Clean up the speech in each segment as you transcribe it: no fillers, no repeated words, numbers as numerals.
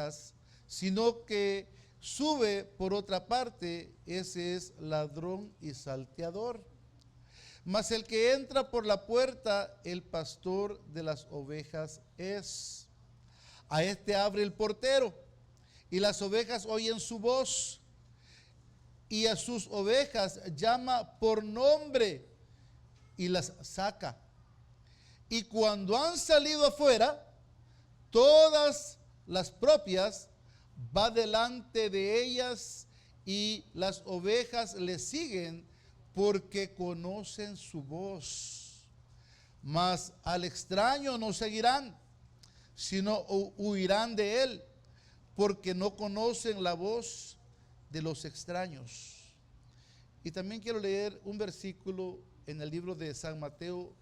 ovejas, sino que sube por otra parte, ese es ladrón y salteador. Mas el que entra por la puerta, el pastor de las ovejas es. A este abre el portero, y las ovejas oyen su voz, y a sus ovejas llama por nombre y las saca. Y cuando han salido afuera, todas las propias va delante de ellas, y las ovejas le siguen porque conocen su voz. Mas al extraño no seguirán, sino huirán de él, porque no conocen la voz de los extraños. Y también quiero leer un versículo en el libro de San Mateo,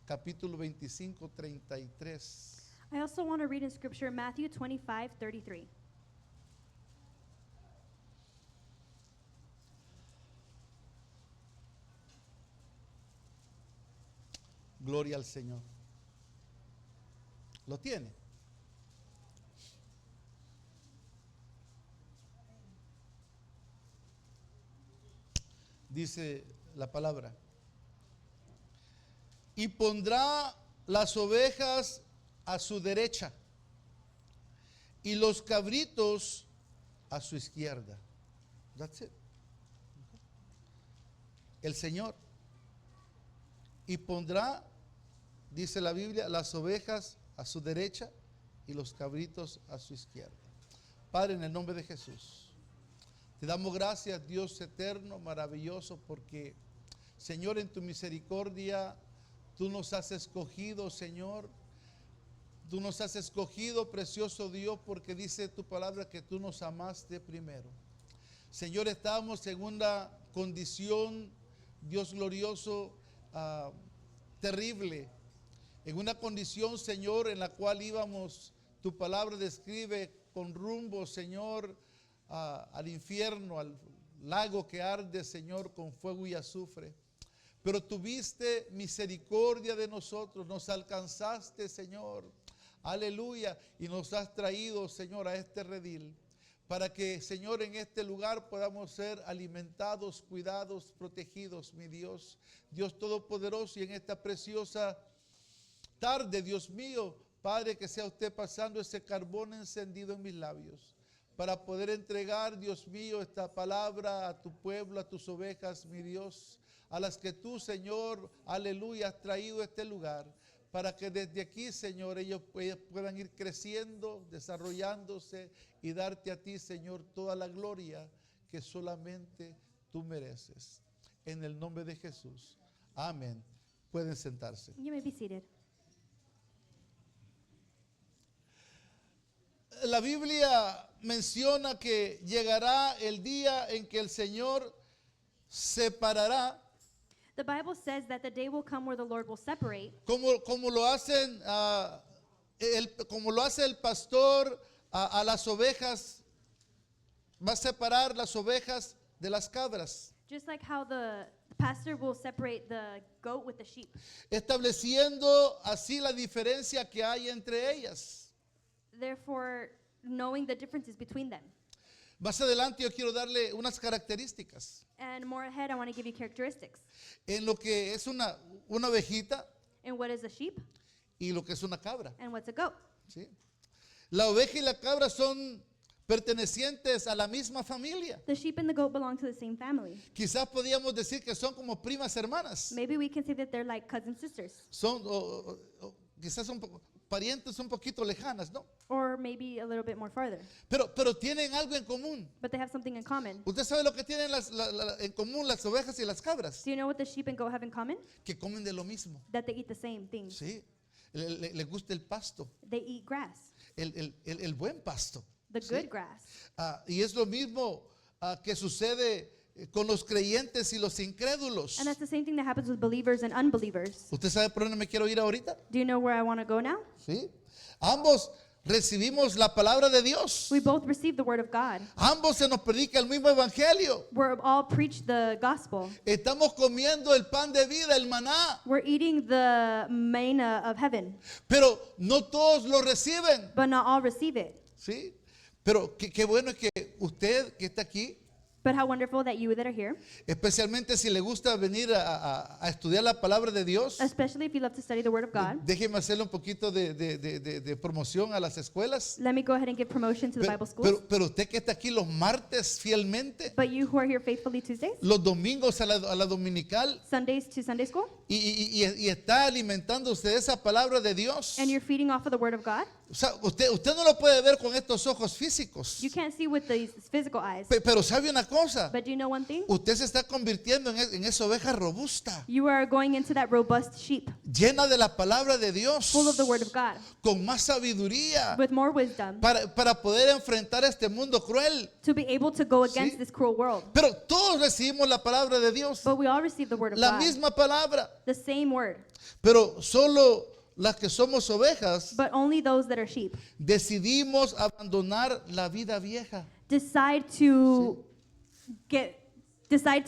capítulo 25, 33. I also want to read in scripture Matthew 25:33. Gloria al Señor. ¿Lo tiene? Dice la palabra: y pondrá las ovejas a su derecha y los cabritos a su izquierda. That's it. El Señor. Y pondrá, dice la Biblia, las ovejas a su derecha y los cabritos a su izquierda. Padre, en el nombre de Jesús, te damos gracias, Dios eterno, maravilloso, porque, Señor, en tu misericordia, tú nos has escogido, Señor. Tú nos has escogido, precioso Dios, porque dice tu palabra que tú nos amaste primero. Señor, estábamos en una condición, Dios glorioso, terrible, en una condición, Señor, en la cual íbamos, tu palabra describe con rumbo, Señor, al infierno, al lago que arde, Señor, con fuego y azufre. Pero tuviste misericordia de nosotros, nos alcanzaste, Señor, aleluya, y nos has traído, Señor, a este redil, para que, Señor, en este lugar podamos ser alimentados, cuidados, protegidos, mi Dios, Dios Todopoderoso. Y en esta preciosa tarde, Dios mío, Padre, que sea usted pasando ese carbón encendido en mis labios, para poder entregar, Dios mío, esta palabra a tu pueblo, a tus ovejas, mi Dios, a las que tú, Señor, aleluya, has traído a este lugar, para que desde aquí, Señor, ellos puedan ir creciendo, desarrollándose y darte a ti, Señor, toda la gloria que solamente tú mereces. En el nombre de Jesús. Amén. Pueden sentarse. You may be seated. La Biblia menciona que llegará el día en que el Señor separará, The Bible says that the day will come where the Lord will separate, como lo hacen, como lo hace el pastor a las ovejas. Va a separar las ovejas de las cabras, just like how the pastor will separate the goat with the sheep, estableciendo así la diferencia que hay entre ellas. therefore knowing the differences between them. Más adelante yo quiero darle unas características And more ahead, I want to give you characteristics en lo que es una ovejita in what is a sheep y lo que es una cabra, and what's a goat. ¿sí? La oveja y la cabra son pertenecientes a la misma familia. The sheep and the goat belong to the same family. Quizás podríamos decir que son como primas hermanas. Maybe we can say that they're like cousin sisters, Son quizás son parientes un poquito lejanas, ¿no? or maybe a little bit more farther. Pero tienen algo en común. But they have something in common. ¿Usted sabe lo que tienen en común las ovejas y las cabras? Do you know what the sheep and goat have in common? Que comen de lo mismo. That they eat the same things. Sí, le gusta el pasto, They eat grass, el buen pasto. the Sí. good grass. Y es lo mismo que sucede con los creyentes y los incrédulos. And that's the same thing that happens with believers and unbelievers. ¿Usted sabe por dónde me quiero ir ahorita? Do you know where I want to go now? Sí. Ambos recibimos la palabra de Dios. We both receive the word of God. Ambos se nos predica el mismo evangelio. We're all preach the gospel. Estamos comiendo el pan de vida, el maná, We're eating the manna of heaven, pero no todos lo reciben. but not all receive it. ¿sí? Pero qué bueno es que usted que está aquí, But how wonderful that you that are here, especialmente si le gusta venir a estudiar la palabra de Dios, especially if you love to study the Word of God. déjeme hacerle un poquito de promoción a las escuelas. Let me go ahead and give promotion to the Bible schools. Pero usted que está aquí los martes fielmente, But you who are here faithfully Tuesdays, los domingos a la dominical, Sundays to Sunday school, y está alimentando usted esa palabra de Dios. and you're feeding off of the Word of God, O sea, usted no lo puede ver con estos ojos físicos. you can't see with these physical eyes. Pero sabe una cosa, But do you know one thing? usted se está convirtiendo en esa oveja robusta, You are going into that robust sheep, llena de la palabra de Dios, full of the Word of God, con más sabiduría, with more wisdom, para poder enfrentar este mundo cruel. to be able to go against Sí. this cruel world. Pero todos recibimos la palabra de Dios, But we all receive the Word of la God, misma palabra, the same Word, pero solo las que somos ovejas but only those that are sheep decidimos abandonar la vida vieja, decide to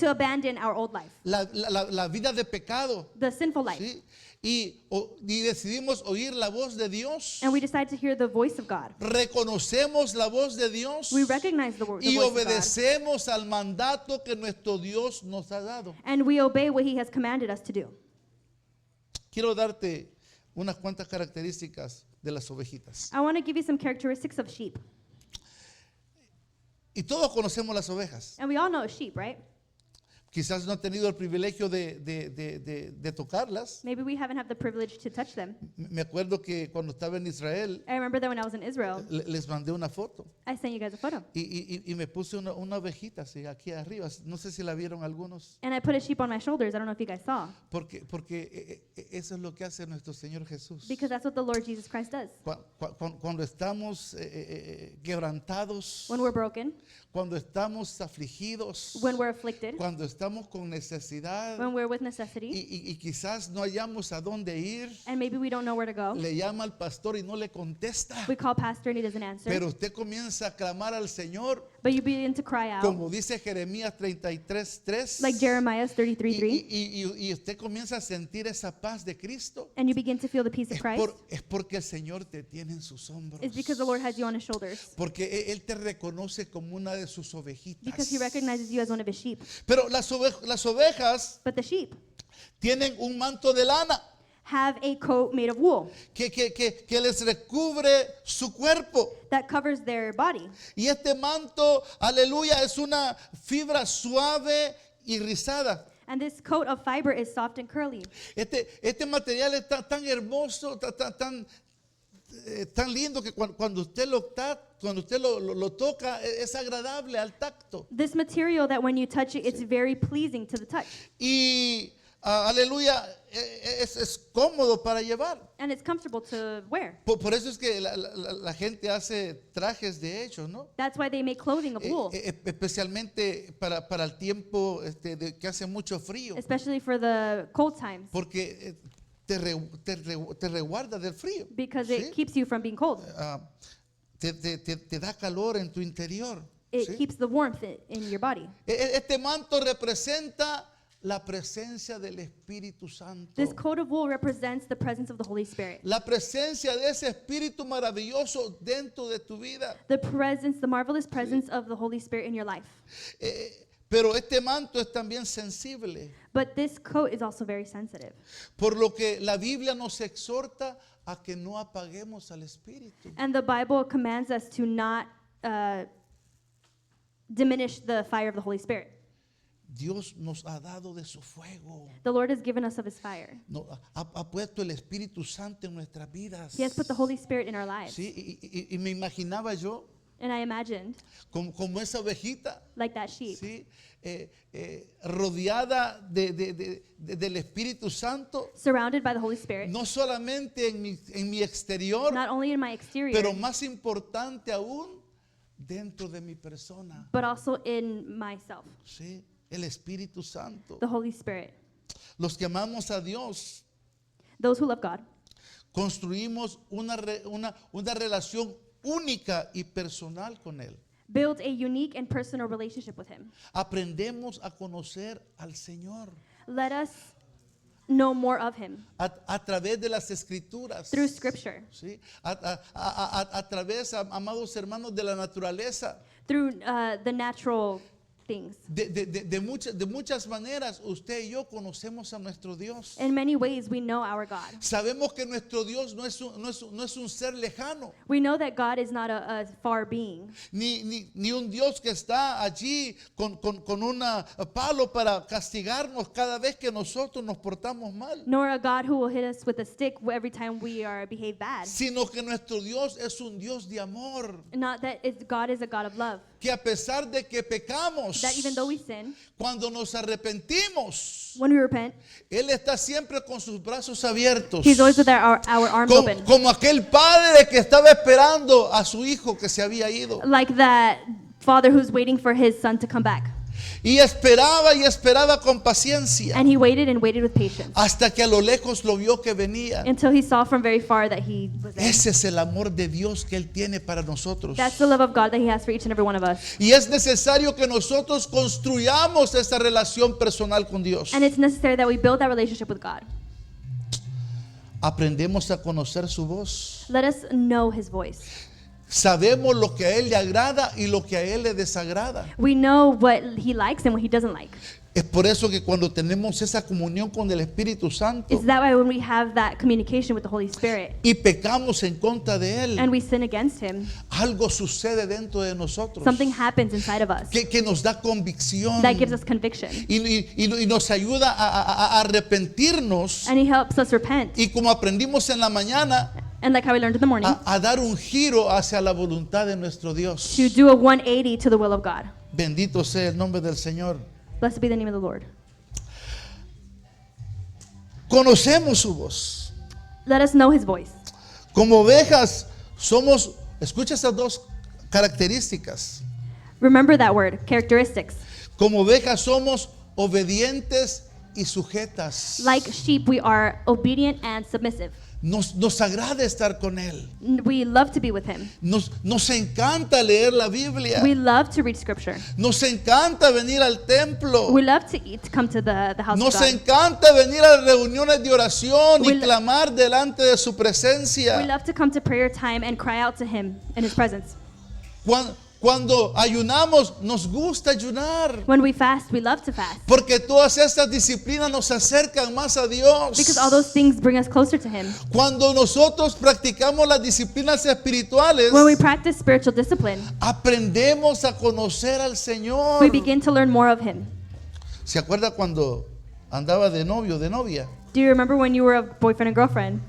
abandon our old life, la vida de pecado, the sinful life, ¿sí? Y decidimos oír la voz de Dios, and we decide to hear the voice of God. reconocemos la voz de Dios We recognize the y voice of God, obedecemos al mandato que nuestro Dios nos ha dado. and we obey what He has commanded us to do. Quiero darte unas cuantas características de las ovejitas. I want to give you some characteristics of sheep. Y todos conocemos las ovejas. And we all know a sheep, right? Quizás no he tenido el privilegio de tocarlas. Maybe we haven't had the privilege to touch them. Me acuerdo que cuando estaba en Israel, I remember that when I was in Israel, les mandé una foto I sent you guys a photo. y me puse una ovejita así aquí arriba. No sé si la vieron algunos. And I put a sheep on my shoulders. I don't know if you guys saw. Porque eso es lo que hace nuestro Señor Jesús. Because that's what the Lord Jesus Christ does. Cuando estamos quebrantados, When we're broken, cuando estamos afligidos, when we're afflicted, cuando estamos con necesidad when we're with necessity, y quizás no hallamos a dónde ir, and maybe we don't know where to go, le llama al pastor y no le contesta. we call pastor and he doesn't answer. Pero usted comienza a clamar al Señor, But you begin to cry out, como dice Jeremías 33:3. like Jeremiah 33:3, Y usted comienza a sentir esa paz de Cristo. and you begin to feel the peace of Christ. Es porque el Señor te tiene en sus hombros. It's because the Lord has you on His shoulders. Porque Él te reconoce como una de sus ovejitas. Because He recognizes you as one of His sheep. Pero las ovejas But the sheep tienen un manto de lana have a coat made of wool que les recubre su cuerpo. that covers their body. Y este manto, aleluya, es una fibra suave y rizada. And this coat of fiber is soft and curly. Este material es tan hermoso, tan lindo que cuando usted lo toca es agradable al tacto. This material that when you touch it, it's very pleasing to the touch. Y aleluya, es cómodo para llevar. And it's comfortable to wear. Por eso es que la gente hace trajes de hechos, ¿no? That's why they make clothing of wool, Especialmente para el tiempo que hace mucho frío. especially for the cold times, Porque te resguarda del frío. because ¿sí? it keeps you from being cold. Te da calor en tu interior. It ¿sí? keeps the warmth in your body. Este manto representa la presencia del Espíritu Santo. This coat of wool represents the presence of the Holy Spirit. La presencia de ese Espíritu maravilloso dentro de tu vida. The presence, the marvelous presence of the Holy Spirit in your life. Pero este manto es también sensible. But this coat is also very sensitive. Por lo que la Biblia nos exhorta a que no apaguemos al Espíritu. And the Bible commands us to not diminish the fire of the Holy Spirit. Dios nos ha dado de su fuego. The Lord has given us of His fire. Ha puesto el Espíritu Santo en nuestras vidas. He has put the Holy Spirit in our lives. Sí, y me imaginaba yo And I imagined, como esa ovejita, like that sheep, ¿sí? Rodeada del Espíritu Santo, surrounded by the Holy Spirit, no solamente en mi exterior, not only in my exterior, pero más importante aún, dentro de mi persona. but also in myself, ¿Sí? El Espíritu Santo. the Holy Spirit. Los que amamos a Dios, Those who love God, construimos una relación única y personal con Él. build a unique and personal relationship with Him. Aprendemos a conocer al Señor. Let us know more of him a través de las escrituras. through scripture, ¿Sí? A través, amados hermanos, de la naturaleza. through the natural things. De muchas maneras, usted y yo conocemos a nuestro Dios. In many ways, we know our God. Sabemos que nuestro Dios no es un ser lejano, We know that God is not a far being, ni un Dios que está allí con un palo para castigarnos cada vez que nosotros nos portamos mal, nor a God who will hit us with a stick every time we behave bad. sino que nuestro Dios es un Dios de amor, Not that God is a God of love. que a pesar de que pecamos, That even though we sin, cuando nos arrepentimos, when we repent, Él está siempre con sus brazos abiertos, He's always with our arms open. como aquel padre que estaba esperando a su hijo que se había ido. Like that father who's waiting for his son to come back. Y esperaba con paciencia, And he waited and waited with patience hasta que a lo lejos lo vio que venía. until he saw from very far that he was there. Ese es el amor de Dios que Él tiene para nosotros. That's the love of God that he has for each and every one of us. Y es necesario que nosotros construyamos esta relación personal con Dios. And it's necessary that we build that relationship with God. Aprendemos a conocer su voz. Let us know his voice. Sabemos lo que a Él le agrada y lo que a Él le desagrada. We know what he likes and what he doesn't like. Es por eso que cuando tenemos esa comunión con el Espíritu Santo It's that way when we have that communication with the Holy Spirit y pecamos en contra de Él, and we sin against him, algo sucede dentro de nosotros something happens inside of us que nos da convicción that gives us conviction. y nos ayuda a arrepentirnos, And he helps us repent. y como aprendimos en la mañana, And like how we learned in the morning, a dar un giro hacia la voluntad de nuestro Dios. to do a 180 to the will of God. Bendito sea el nombre del Señor. Blessed be the name of the Lord. Conocemos su voz. Let us know his voice. Como ovejas somos, escucha estas dos características. Remember that word, characteristics. Como ovejas somos obedientes y sujetas. Like sheep, we are obedient and submissive. Nos agrada estar con Él. We love to be with him. Nos encanta leer la Biblia. We love to read scripture. Nos encanta venir al templo. We love to eat, to come to the house of Nos God. encanta venir a reuniones de oración y We lo- clamar delante de su We presencia. love to come to prayer time and cry out to him in his presence. Cuando ayunamos, nos gusta ayunar. When we fast, we love to fast. Porque todas estas disciplinas nos acercan más a Dios. Because all those things bring us closer to him. Cuando nosotros practicamos las disciplinas espirituales, When we practice spiritual discipline, aprendemos a conocer al Señor. we begin to learn more of him. ¿Se acuerda cuando andaba de novio, de novia? Do you remember when you were a boyfriend and girlfriend?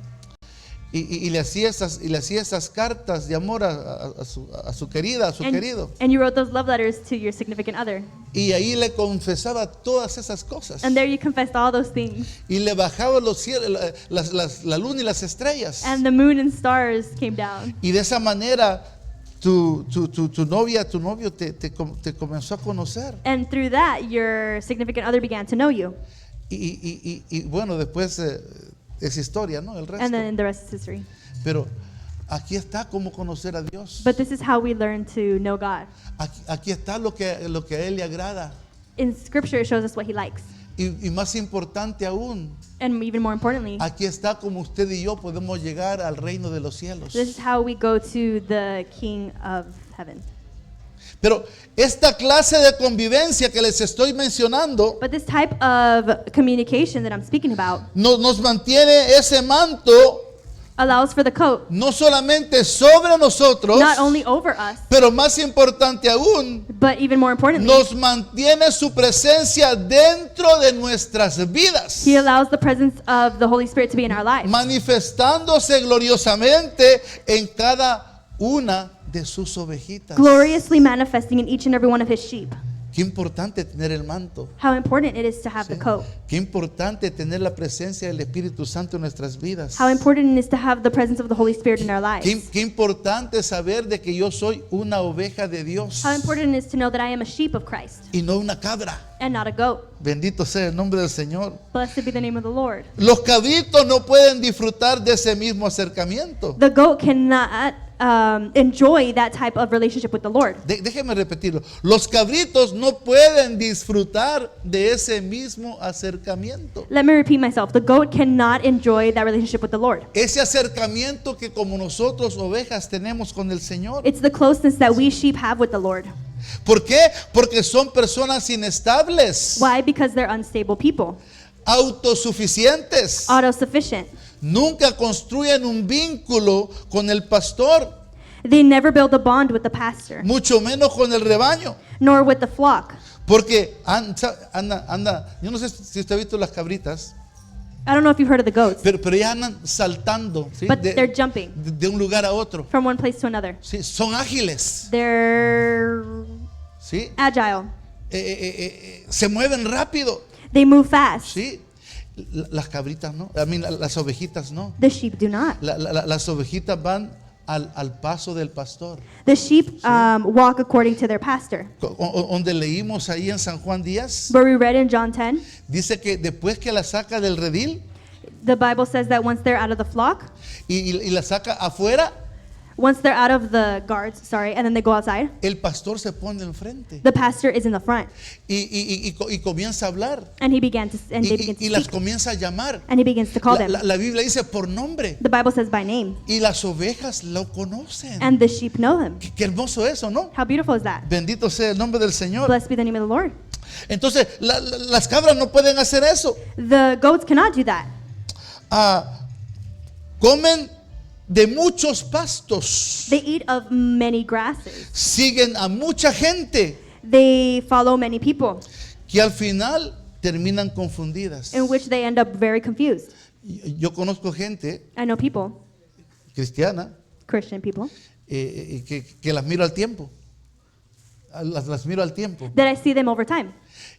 Y le hacía esas cartas de amor a su querida, a su querido. And you wrote those love letters to your significant other. Y ahí le confesaba todas esas cosas. And there you confessed all those things. Y le bajaba los cielos, la luna y las estrellas. And the moon and stars came down. Y de esa manera tu novia, tu novio te comenzó a conocer. And through that, your significant other began to know you. Y bueno, después es historia, ¿no? El And resto. then the rest is history. Pero aquí está cómo conocer a Dios. But this is how we learn to know God. Aquí está lo que a Él le agrada. In scripture, it shows us what he likes. Y más importante aún, And even more importantly, aquí está como usted y yo podemos llegar al reino de los cielos. this is how we go to the King of heaven. Pero esta clase de convivencia que les estoy mencionando But this type of communication that I'm speaking about nos mantiene ese manto allows for the coat no solamente sobre nosotros, not only over us, pero más importante aún, but even more importantly, nos mantiene su presencia dentro de nuestras vidas, he allows the presence of the Holy Spirit to be in our lives, manifestándose gloriosamente en cada una de sus ovejitas. gloriously manifesting in each and every one of his sheep. Qué importante tener el manto. How important it is to have the coat. Qué importante tener la presencia del Espíritu Santo en nuestras vidas. How important it is to have the presence of the Holy Spirit in our lives. Qué importante saber de que yo soy una oveja de Dios How important it is to know that I am a sheep of Christ y no una cabra. and not a goat. Bendito sea el nombre del Señor. Blessed be the name of the Lord. Los cabritos no pueden disfrutar de ese mismo acercamiento. The goat cannot enjoy that type of relationship with the Lord. Déjeme repetirlo. Los cabritos no pueden disfrutar de ese mismo acercamiento. Let me repeat myself. The goat cannot enjoy that relationship with the Lord. Ese acercamiento que como nosotros ovejas tenemos con el Señor. It's the closeness that we sheep have with the Lord. ¿Por qué? Porque son personas inestables, Why? Because they're unstable people, autosuficientes. autosufficient. Nunca construyen un vínculo con el pastor, They never build a bond with the pastor, mucho menos con el rebaño. nor with the flock. Porque anda, yo no sé si usted ha visto las cabritas, I don't know if you've heard of the goats, pero ya andan saltando, ¿sí? but they're jumping de un lugar a otro. from one place to another. ¿Sí? Son ágiles, They're ¿sí? agile. Se mueven rápido, They move fast. ¿sí? Las cabritas no, las ovejitas no. The sheep do not. Las ovejitas van al paso del pastor. The sheep walk according to their pastor. Donde leímos ahí en San Juan 10, Where we read in John 10, dice que después que la saca del redil the Bible says that once they're out of the flock, y la saca afuera, once they're out of the guards, and then they go outside, el pastor se pone enfrente the pastor is in the front, y comienza a hablar and he began to and they begin to y las speak, comienza a llamar. and he begins to call them. La Biblia dice por nombre The Bible says by name, y las ovejas lo conocen. and the sheep know him. Qué hermoso eso, ¿no? How beautiful is that? Bendito sea el nombre del Señor. Blessed be the name of the Lord. Entonces, las cabras no pueden hacer eso. The goats cannot do that. Comen de muchos pastos, They eat of many grasses. siguen a mucha gente They follow many people, que al final terminan confundidas. in which they end up very confused. Yo conozco gente I know people, cristiana Christian people, que las miro al tiempo. Las miro al tiempo. that I see them over time.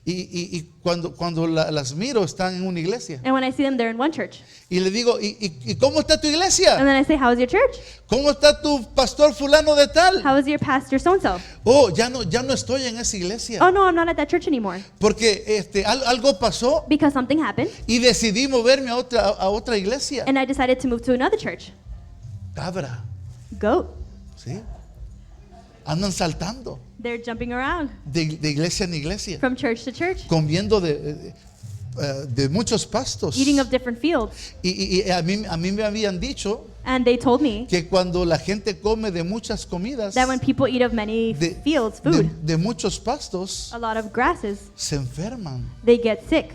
Y cuando las miro están en una iglesia. And when I see them, they're in one church. Y le digo, ¿y cómo está tu iglesia? And then I say, how is your church? ¿Cómo está tu pastor fulano de tal? How is your pastor so-and-so? Oh, ya no estoy en esa iglesia. Oh, no, I'm not at that church anymore. Porque algo pasó Because something happened, y decidí moverme a otra iglesia. and I decided to move to another church. Cabra, Goat. ¿sí? Andan saltando They're jumping around de iglesia en iglesia, from church to church, comiendo de muchos pastos. eating of different fields. Y a mí me habían dicho And they told me que cuando la gente come de muchas comidas, that when people eat of many de, fields, de- food, de muchos pastos, a lot of grasses, se enferman. they get sick.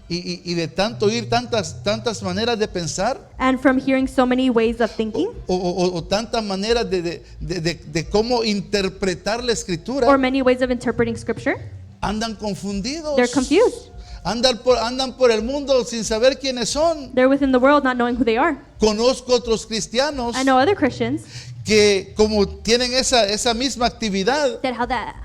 Y de tanto oír tantas maneras de pensar And from hearing so many ways of thinking, o tantas maneras de cómo interpretar la escritura, or many ways of interpreting scripture, andan confundidos. they're confused. Andan por el mundo sin saber quiénes son. They're within the world not knowing who they are. Conozco otros cristianos I know other Christians que como tienen esa misma actividad, that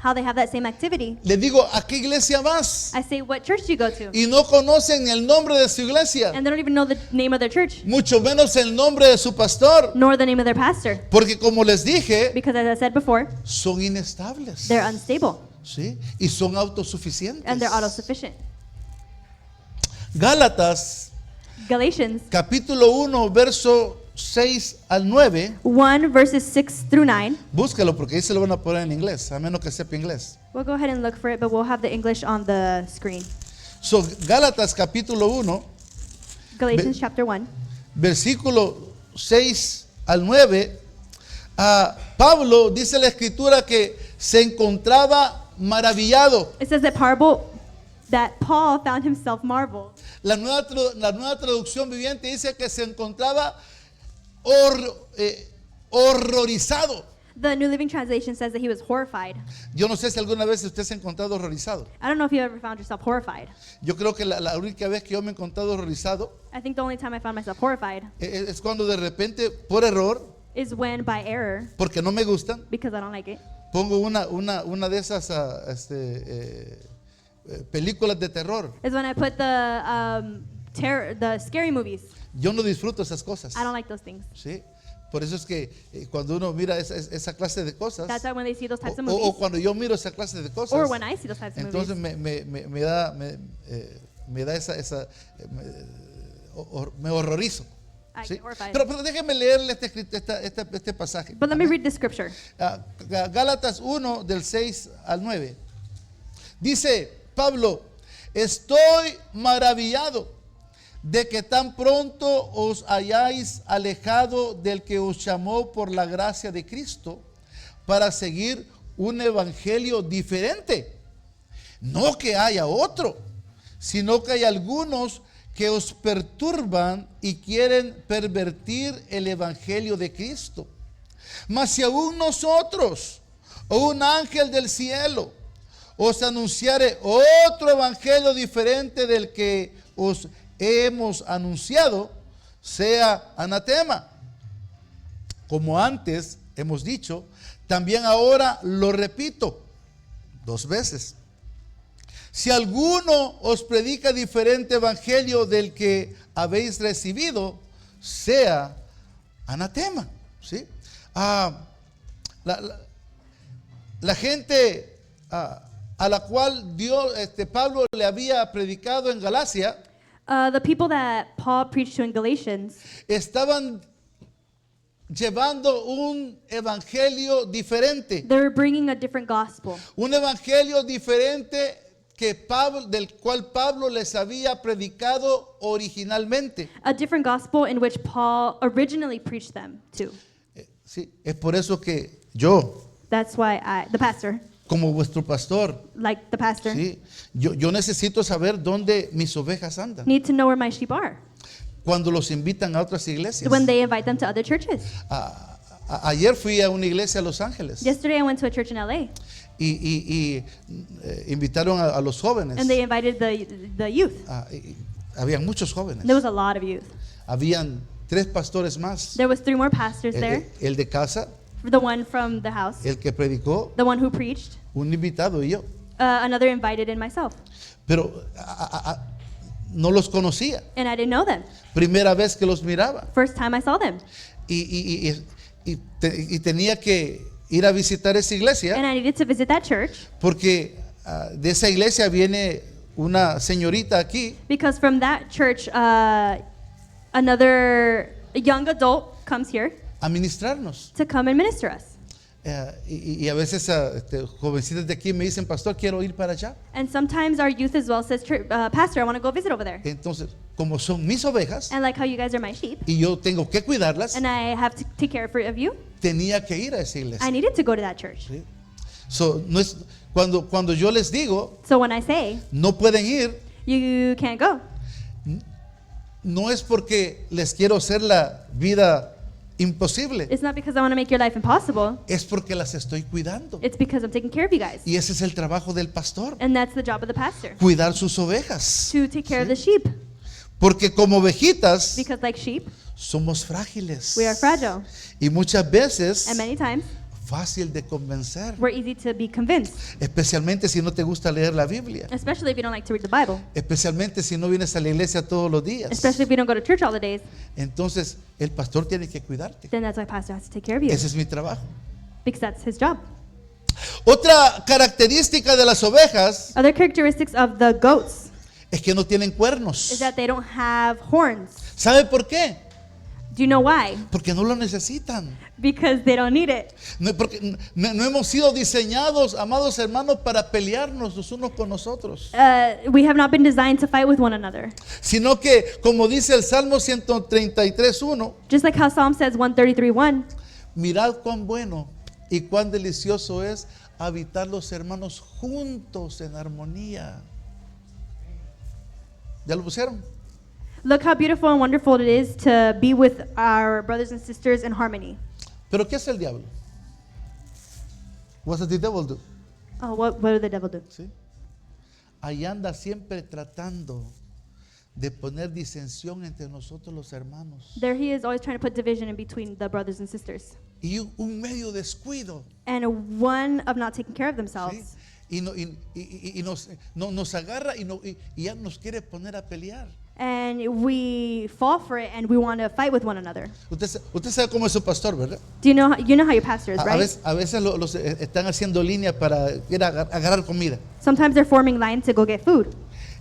how they have that same activity. le digo, ¿a qué iglesia vas? I say, what church do you go to? Y no conocen ni el nombre de su iglesia, And they don't even know the name of their church, mucho menos el nombre de su pastor, nor the name of their pastor. porque como les dije, Because as I said before, son inestables, they're unstable ¿sí? Y son autosuficientes. and they're autosufficient. Gálatas Galatians capítulo 1 verso 6 al 9, 1 verses 6 through 9. búscalo porque ahí se lo van a poner en inglés, a menos que sepa inglés. We'll go ahead and look for it, but we'll have the English on the screen. So, Gálatas capítulo 1, Galatians chapter 1, versículo 6 al 9, Pablo dice la escritura que se encontraba maravillado. it says that Paul found himself marveled. La nueva traducción viviente dice que se encontraba horrorizado. The New Living Translation says that he was horrified. Yo no sé si alguna vez usted se ha encontrado horrorizado. I don't know if you ever found yourself horrified. Yo creo que la única vez que yo me he encontrado horrorizado I think the only time I found myself horrified es cuando de repente, por error, is when by error, porque no me gustan, because I don't like it, pongo una de esas películas de terror. is when I put the scary movies. Yo no disfruto esas cosas. I don't like those things. ¿Sí? Por eso es que cuando uno mira esa clase de cosas, That's why when they see those types of o movies, cuando yo miro esa clase de cosas, or when I see those types of entonces movies, me da me horrorizo. I ¿sí? get horrified. Pero déjenme leerle este pasaje. But let me read the scripture. Gálatas 1 del 6 al 9. Dice Pablo, estoy maravillado de que tan pronto os hayáis alejado del que os llamó por la gracia de Cristo para seguir un evangelio diferente. No que haya otro, sino que hay algunos que os perturban y quieren pervertir el evangelio de Cristo. Mas si aún nosotros o un ángel del cielo os anunciare otro evangelio diferente del que os hemos anunciado, sea anatema. Como antes hemos dicho, también ahora lo repito 2 veces. Si alguno os predica diferente evangelio del que habéis recibido, sea anatema. ¿Sí? La gente a la cual Dios, Pablo le había predicado en Galacia, The people that Paul preached to in Galatians, estaban llevando un evangelio diferente. they're bringing a different gospel. Un evangelio diferente que del cual Pablo les había predicado originalmente. A different gospel in which Paul originally preached them to. Sí, es por eso que yo, That's why the pastor, como vuestro pastor, like the pastor, sí, yo necesito saber dónde mis ovejas andan. need to know where my sheep are Cuando los invitan a otras iglesias. when they invite them to other churches. Ayer fui a una iglesia a Los Ángeles Yesterday I went to a church in LA y invitaron a los jóvenes. and they invited the youth. Habían muchos jóvenes. There was a lot of youth. Habían 3 pastores más. There was 3 more pastors there. El de casa, The one from the house, el que predicó, the one who preached, un invitado y yo. another invited, and myself. Pero no los conocía. And I didn't know them. Primera vez que los miraba. First time I saw them. Y tenía que ir a visitar esa iglesia And I needed to visit that church porque de esa iglesia viene una señorita aquí because from that church, another young adult comes here a ministrarnos. to come and minister us. Y a veces jovencitas de aquí me dicen, pastor, quiero ir para allá. And sometimes our youth as well says, Pastor, I want to go visit over there. Entonces, como son mis ovejas And like how you guys are my sheep, y yo tengo que cuidarlas, and I have to take care of you, tenía que ir a esa I iglesia. needed to go to that church. ¿Sí? So, no es, cuando yo les digo, So when I say, no pueden ir, you can't go, no es porque les quiero hacer la vida imposible, it's not because I want to make your life impossible. es porque las estoy cuidando. It's because I'm taking care of you guys. Y ese es el trabajo del pastor, And that's the job of the pastor, cuidar sus ovejas. to take care of the sheep. Porque como ovejitas Because like sheep, somos frágiles. we are fragile. Y muchas veces And many times, fácil de convencer, we're easy to be convinced, especialmente si no te gusta leer la Biblia, especially if you don't like to read the Bible, especialmente si no vienes a la iglesia todos los días. especially if you don't go to church all the days. Entonces el pastor tiene que cuidarte. Then that's why pastor has to take care of you, Ese es mi trabajo. because that's his job. Otra característica de las ovejas Other characteristics of the goats es que no tienen is cuernos. that they don't have horns. ¿Sabe por qué? Do you know why? Porque no lo necesitan. Because they don't need it. Porque no hemos sido diseñados, amados hermanos, para pelearnos los unos con nosotros. We have not been designed to fight with one another. Sino que, como dice el Salmo 133:1, Just like how Psalm says 133:1, mirad cuán bueno y cuán delicioso es habitar los hermanos juntos en armonía. ¿Ya lo pusieron? look how beautiful and wonderful it is to be with our brothers and sisters in harmony. ¿Pero qué hace el diablo? What does the devil do? Oh, what did the devil do? ¿Sí? Ahí anda siempre tratando de poner disensión entre nosotros los hermanos. There he is, always trying to put division in between the brothers and sisters. Y un medio descuido. And one of not taking care of ¿Sí? themselves. Y nos agarra y ya nos quiere poner a pelear. And we fall for it and we want to fight with one another. Usted sabe cómo es su pastor, ¿verdad? Do you know how your pastor is, right? A veces los están haciendo línea para ir a agarrar comida. Sometimes they're forming lines to go get food.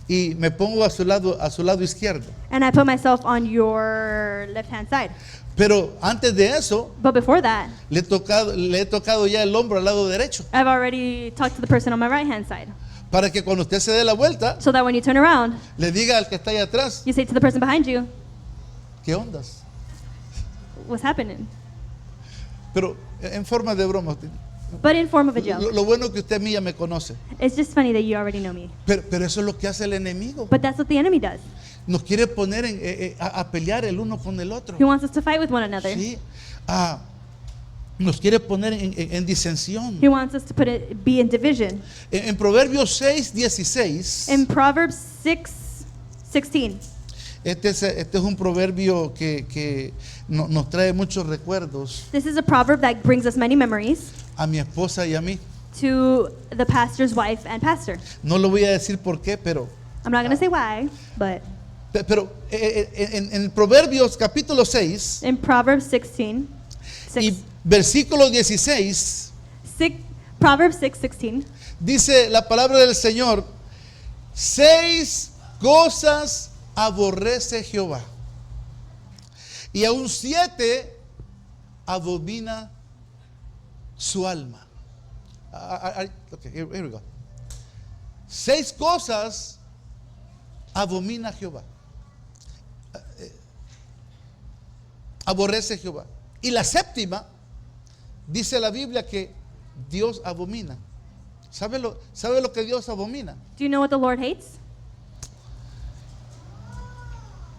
y me pongo a su lado izquierdo. and I put myself on your left-hand side. Pero antes de eso, But before that, le he tocado ya el hombro al lado derecho, I've already talked to the person on my right-hand side, para que cuando usted se dé la vuelta, so that when you turn around, le diga al que está ahí atrás, you say to the person behind you, ¿qué ondas? what's happening? Pero en forma de broma. But in form of a joke. Lo bueno que usted a mí ya me conoce. It's just funny that you already know me. Pero eso es lo que hace el enemigo. But that's what the enemy does. Nos quiere poner a pelear el uno con el otro. He wants us to fight with one another. Sí. Nos quiere poner en disensión. He wants us to be in division. En Proverbios 6:16, In Proverbs 6:16, este es un proverbio que nos trae muchos recuerdos this is a proverb that brings us many memories a mi esposa y a mí. to the pastor's wife and pastor. No lo voy a decir por qué, pero I'm not going to say why, but en Proverbios capítulo 6 in Proverbs 16, y versículo 16, Proverbs 6:16, dice la palabra del Señor: 6 cosas aborrece Jehová, y aún 7 abomina su alma. Okay, here we go. 6 cosas abomina Jehová. Aborrece Jehová. Y la séptima, dice la Biblia que Dios abomina. ¿Sabe lo que Dios abomina? do you know what the Lord hates?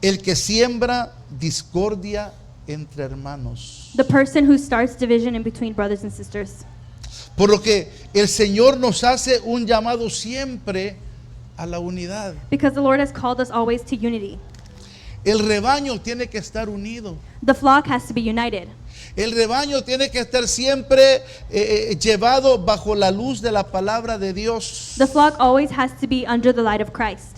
El que siembra discordia entre hermanos. The person who starts division in between brothers and sisters. Por lo que el Señor nos hace un llamado siempre a la unidad. Because the Lord has called us always to unity. El rebaño tiene que estar unido. The flock has to be united. El rebaño tiene que estar siempre llevado bajo la luz de la palabra de Dios. The flock always has to be under the light of Christ.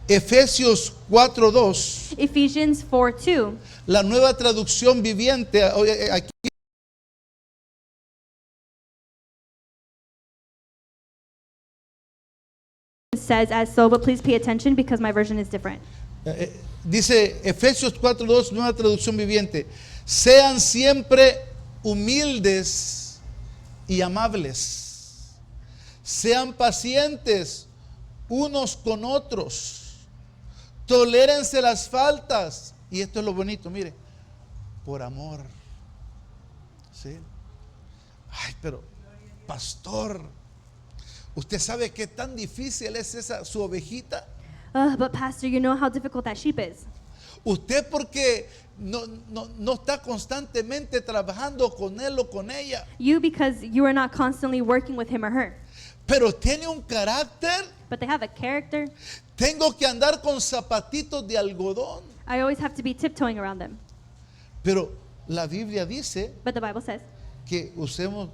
Efesios 4:2, Ephesians 4:2, la nueva traducción viviente, aquí says as so, but please pay attention because my version is different. dice Efesios 4:2, nueva traducción viviente: sean siempre humildes y amables, sean pacientes unos con otros, tolérense las faltas, y esto es lo bonito, mire, por amor. ¿Sí? Ay, pero pastor, ¿usted sabe qué tan difícil es esa su ovejita? But pastor, you know how difficult that sheep is. Usted porque no está constantemente trabajando con él o con ella, You because you are not constantly working with him or her. pero tiene un carácter. But they have a character. Tengo que andar con zapatitos de algodón. I always have to be tiptoeing around them. Pero la Biblia dice But the Bible says que usemos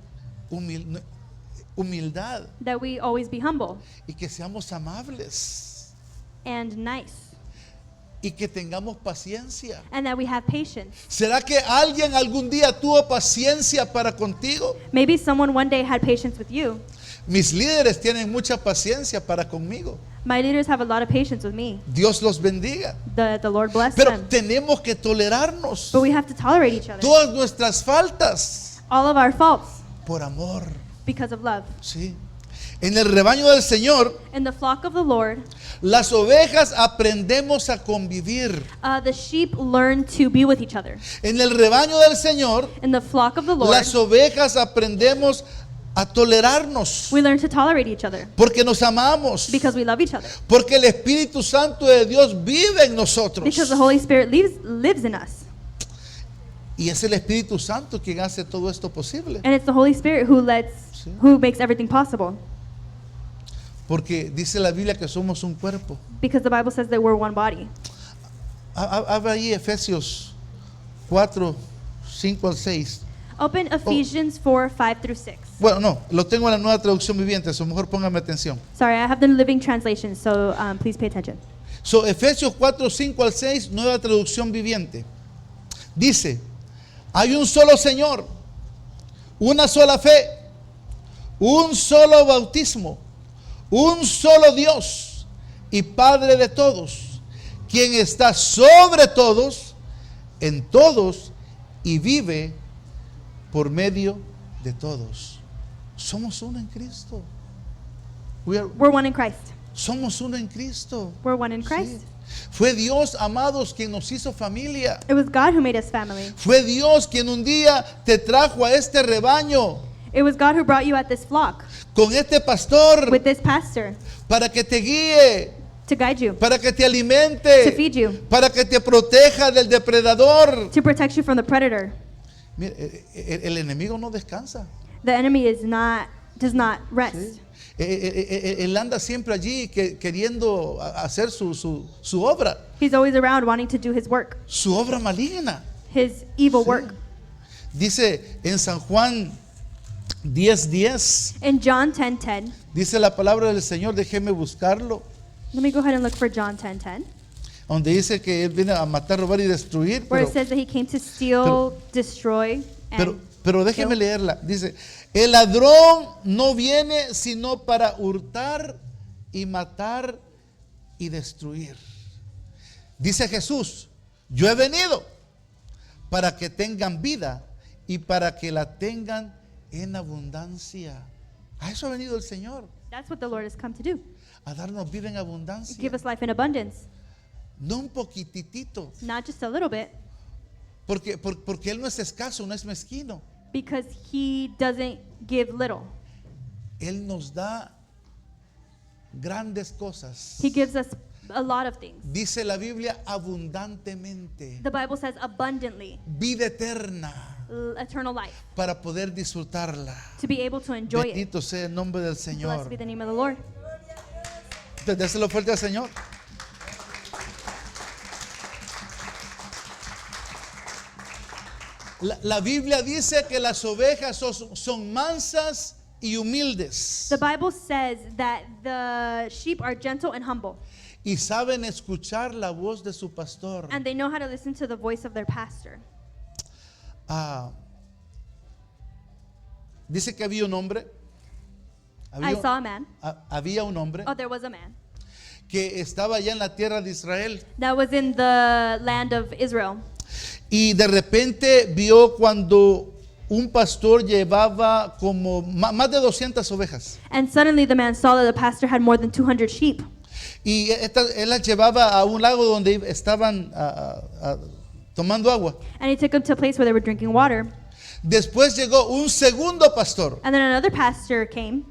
humildad that we always be humble y que seamos amables and nice y que tengamos paciencia. and that we have patience. ¿Será que alguien algún día tuvo paciencia para contigo? Maybe someone one day had patience with you. Mis líderes tienen mucha paciencia para conmigo. My leaders have a lot of patience with me. Dios los bendiga. The Lord bless Pero them. tenemos que tolerarnos But we have to tolerate each other. todas nuestras faltas All of our faults por amor. because of love. Sí. En el rebaño del Señor, In the flock of the Lord, las ovejas aprendemos a convivir. the sheep learn to be with each other. En el rebaño del Señor, In the flock of the Lord, las ovejas aprendemos a tolerarnos. we learn to tolerate each other Porque nos amamos. because we love each other. Porque el Espíritu Santo de Dios vive en nosotros. Because the Holy Spirit lives in us. Y es el Espíritu Santo quien hace todo esto posible. And it's the Holy Spirit who Sí. who makes everything possible. Porque dice la Biblia que somos un cuerpo. Because the Bible says that we're one body. Habla ahí Efesios 4, 5 al 6. Open Ephesians 4:5-6. Bueno, no, lo tengo en la nueva traducción viviente, a lo mejor póngame atención. Sorry, I have the Living Translation, so please pay attention. So, Efesios 4, 5 al 6, nueva traducción viviente. Dice, hay un solo Señor, una sola fe, un solo bautismo, un solo Dios y Padre de todos, quien está sobre todos, en todos y vive por medio de todos. Somos uno en Cristo. We're one in Christ. Somos uno en Cristo. We're one in Sí. Christ. Fue Dios, amados, quien nos hizo familia. It was God who made us family. Fue Dios quien un día te trajo a este rebaño It was God who brought you at this flock con este pastor with this pastor para que te guíe, to guide you, para que te to alimente, feed you, para que te proteja del depredador. to protect you from the predator. Mire, el enemigo no descansa. The enemy does not rest. ¿Sí? Él anda siempre allí queriendo hacer su obra, He's always around wanting to do his work, su obra maligna. his evil Sí. work. Dice en San Juan 10:10, In John 10:10, dice la palabra del Señor, déjeme buscarlo, let me go ahead and look for John 10:10, donde dice que Él viene a matar, robar y destruir, where pero, it says that he came to steal, destroy, and pero déjeme kill. leerla. Dice, el ladrón no viene sino para hurtar y matar y destruir. Dice Jesús, yo he venido para que tengan vida y para que la tengan en abundancia. A eso ha venido el Señor, That's what the Lord has come to do. a darnos vida en Give abundancia. us life in abundance, No un poquitito, not just a little bit, porque Él no es escaso, no es mezquino. because he doesn't give little. Él nos da grandes cosas. He gives us a lot of things. Dice la Biblia abundantemente, The Bible says abundantly, vida eterna eternal life, para poder disfrutarla. to be able to enjoy it. Bendito sea el nombre del Blessed Señor. be the name of the Lord. Déselo fuerte al Señor. La Biblia dice que las ovejas son mansas y humildes The Bible says that the sheep are gentle and humble, y saben escuchar la voz de su pastor. and they know how to listen to the voice of their pastor. Ah, dice que había un hombre. I saw a man. Había un hombre Oh, there was a man que estaba allá en la tierra de Israel that was in the land of Israel. y de repente vio cuando un pastor llevaba como más de 200 ovejas And suddenly the man saw that the pastor had more than 200 sheep. y él las llevaba a un lago donde estaban tomando agua. And he took them to a place where they were drinking water. Después llegó un segundo pastor And then another pastor came,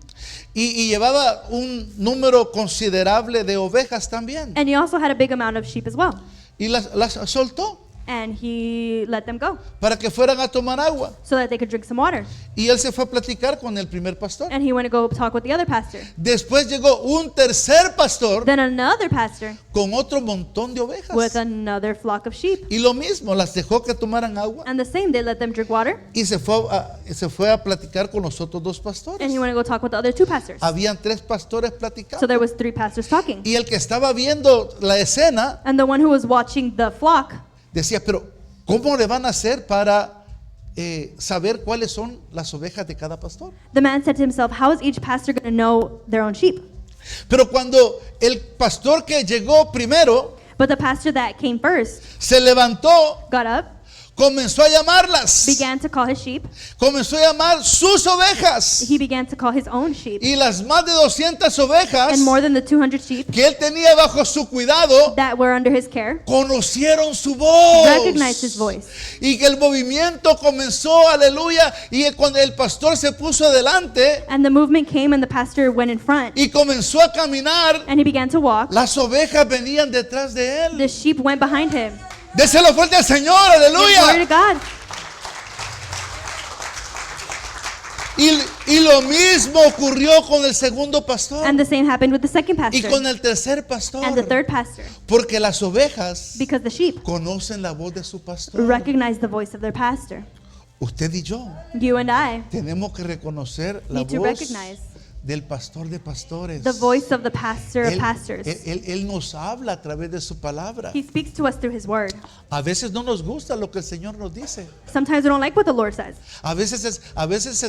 y llevaba un número considerable de ovejas también and he also had a big amount of sheep as well. y las soltó And he let them go para que fueran a tomar agua. so that they could drink some water. Y él se fue a platicar con el primer pastor. And he went to go talk with the other pastor. Después llegó un tercer pastor Then another pastor con otro montón de ovejas. with another flock of sheep. Y lo mismo, las dejó que tomaran agua And the same, they let them drink water. y se fue a platicar con los otros dos pastores. And he went to go talk with the other two pastors. Habían tres pastores So platicando. there was 3 pastors talking. Y el que estaba viendo la escena And the one who was watching the flock decía, pero ¿cómo le van a hacer para saber cuáles son las ovejas de cada pastor? the man said to himself, how is each pastor going to know their own sheep? Pero cuando el pastor que llegó primero But the pastor that came first se levantó, got up, comenzó a llamarlas, began to call his sheep. comenzó a llamar sus ovejas. He began to call his own sheep. Y las más de 200 ovejas And more than the 200 sheep que él tenía bajo su cuidado that were under his care conocieron su voz. recognized his voice. Y que el movimiento comenzó, aleluya, y cuando el pastor se puso adelante And the movement came and the pastor went in front. y comenzó a caminar, And he began to walk. las ovejas venían detrás de él. The sheep went behind him. Déselo fuerte al Señor, Give glory to aleluya. God. Y lo mismo ocurrió con el segundo pastor And the same happened with the second y pastor con el tercer pastor. and the third pastor. Porque las ovejas Because the sheep conocen la voz de su pastor. recognize the voice of their pastor. Usted y yo You and I tenemos que reconocer la need to voz recognize del pastor de pastores. the voice of the pastor of Él, pastors. él nos habla a través de su palabra. He speaks to us through His word. A veces no nos gusta lo que el Señor nos dice. Sometimes we don't like what the Lord says. A veces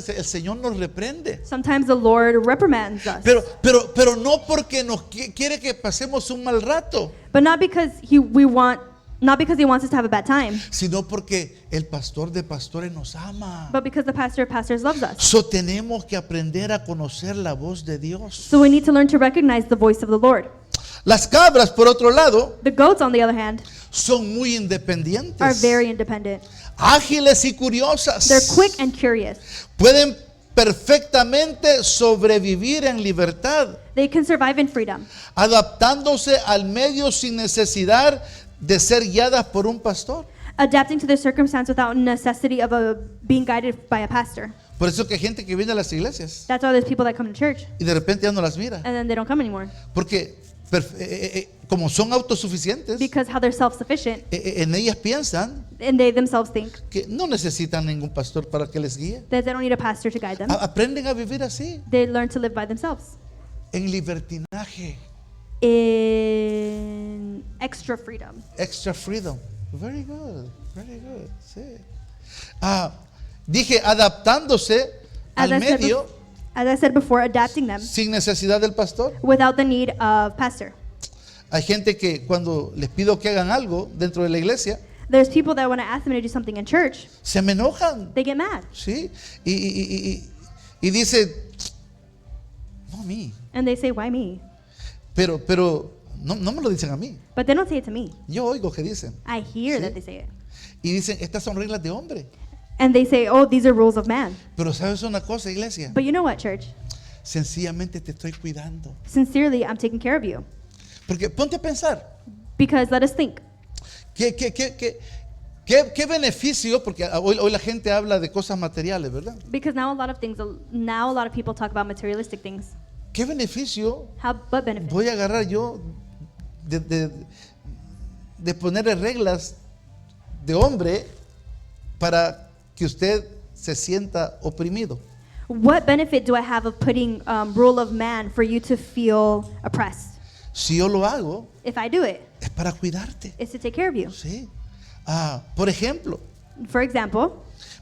el Señor nos reprende. Sometimes the Lord reprimands us. Pero no porque nos quiere que pasemos un mal rato, But not because not because He wants us to have a bad time, sino porque el pastor de pastores nos ama. but because the pastor of pastors loves us. So tenemos que aprender a conocer la voz de Dios. So we need to learn to recognize the voice of the Lord. Las cabras, por otro lado, The goats, on the other hand, son muy are independientes, very independent. ágiles y curiosas. They're quick and curious. Pueden perfectamente sobrevivir en libertad, They can survive in freedom, adaptándose al medio sin necesidad de ser guiadas por un pastor. adapting to their circumstance without necessity of being guided by a pastor. Por eso que hay gente que viene a las iglesias That's why there's people that come to church y de repente ya no las mira, and then they don't come anymore porque como son autosuficientes, because how they're self-sufficient en ellas piensan and they themselves think que no necesitan ningún pastor para que les guíe. that they don't need a pastor to guide them. Aprenden a vivir así, They learn to live by themselves en libertinaje, in extra freedom. extra freedom. Very good, very good. Sí. Dije adaptándose al medio As I said before, adapting them sin necesidad del pastor. without the need of pastor. Hay gente que cuando les pido que hagan algo dentro de la iglesia, There's people that when I ask them to do something in church, se me enojan, they get mad ¿sí? Y dice, no a mí, and they say, "Why me?" pero no me lo dicen a mí. But they don't say it to me. Yo oigo que dicen. I hear Sí. that they say it. Y dicen, estas son reglas de hombre. And they say, "Oh, these are rules of man." Pero sabes una cosa, iglesia, But you know what, church? sencillamente te estoy cuidando. Sincerely, I'm taking care of you. Porque ponte a pensar, Because let us think. ¿qué beneficio? Porque hoy la gente habla de cosas materiales, ¿verdad? Because now a lot of people talk about materialistic things. ¿Qué beneficio What benefit? voy a agarrar yo de ponerle reglas de hombre para que usted se sienta oprimido? What benefit do I have of putting rule of man for you to feel oppressed? Si yo lo hago, If I do it, es para cuidarte. it's to take care of you. ¿Sí? Por ejemplo, For example,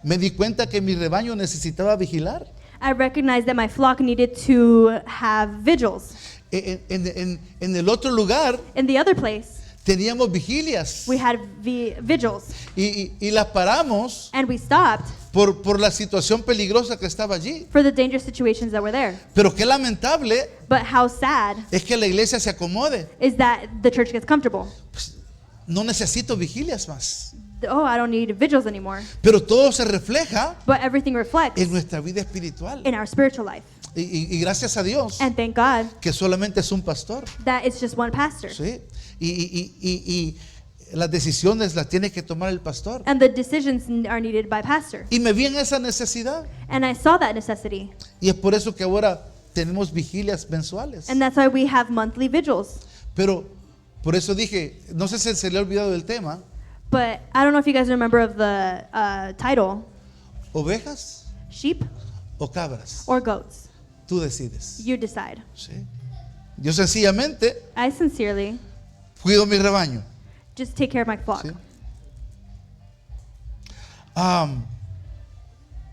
me di cuenta que mi rebaño necesitaba vigilar. I recognized that my flock needed to have vigils. En el otro lugar In the other place, teníamos vigilias we had vigils, y las paramos and we stopped por la situación peligrosa que estaba allí. for the dangerous situations that were there. Pero qué lamentable But how sad es que la iglesia se acomode. is that the church gets comfortable. Pues, no necesito vigilias más. Oh, I don't need vigils anymore. Pero todo se refleja But everything reflects en nuestra vida espiritual. in our spiritual life. Y gracias a Dios And thank God que solamente es un pastor. that it's just one pastor. ¿Sí? Y las decisiones las tiene que tomar el pastor. And the decisions are needed by pastor. Y me vi en esa necesidad. And I saw that necessity. Y es por eso que ahora tenemos vigilias mensuales. And that's why we have monthly vigils. Pero por eso dije, no sé si se le ha olvidado el tema, But I don't know if you guys remember of the title, ovejas sheep o cabras. or goats. Tú decides. You decide. ¿Sí? Yo sencillamente I sincerely cuido mi rebaño. just take care of my flock. ¿Sí?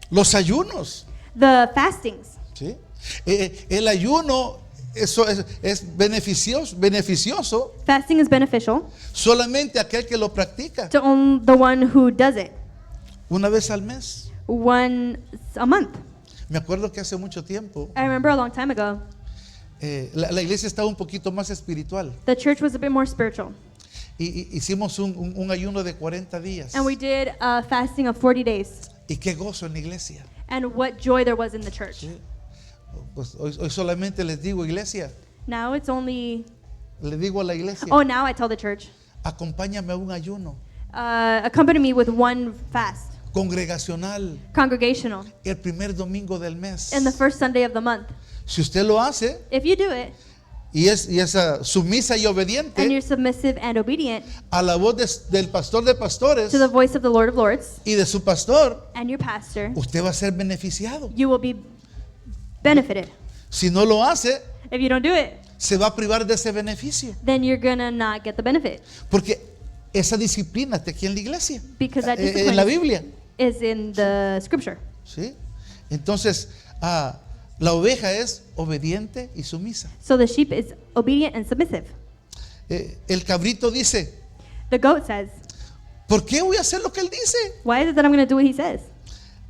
Los ayunos. The fastings. ¿Sí? El ayuno eso es beneficioso Fasting is beneficial solamente aquel que lo practica to the one who does it una vez al mes. once a month. Me acuerdo que hace mucho tiempo I remember a long time ago, la iglesia estaba un poquito más espiritual the church was a bit more spiritual. y hicimos un ayuno de 40 días. And we did a fasting of 40 days. Y qué gozo en la iglesia. And what joy there was in the church. ¿Sí? Pues hoy solamente les digo, iglesia, Now it's only, le digo a la iglesia, now I tell the church, acompáñame a un ayuno accompany me with one fast, congregacional congregational, el primer domingo del mes. in the first Sunday of the month. Si usted lo hace If you do it, y es sumisa y and obediente you're submissive and obedient a la voz del pastor de pastores to the voice of the Lord of Lords y de su pastor, and your pastor, usted va a ser beneficiado. you will be benefited. Si no lo hace, If you don't do it, se va a privar de ese beneficio. then you're gonna not get the benefit Porque esa disciplina está aquí en la iglesia, because that en la discipline Biblia. is in the scripture. ¿Sí? Entonces, la oveja es obediente y sumisa. So the sheep is obedient and submissive. El cabrito dice, The goat says, ¿por qué voy a hacer lo que él dice? why is it that I'm gonna do what he says?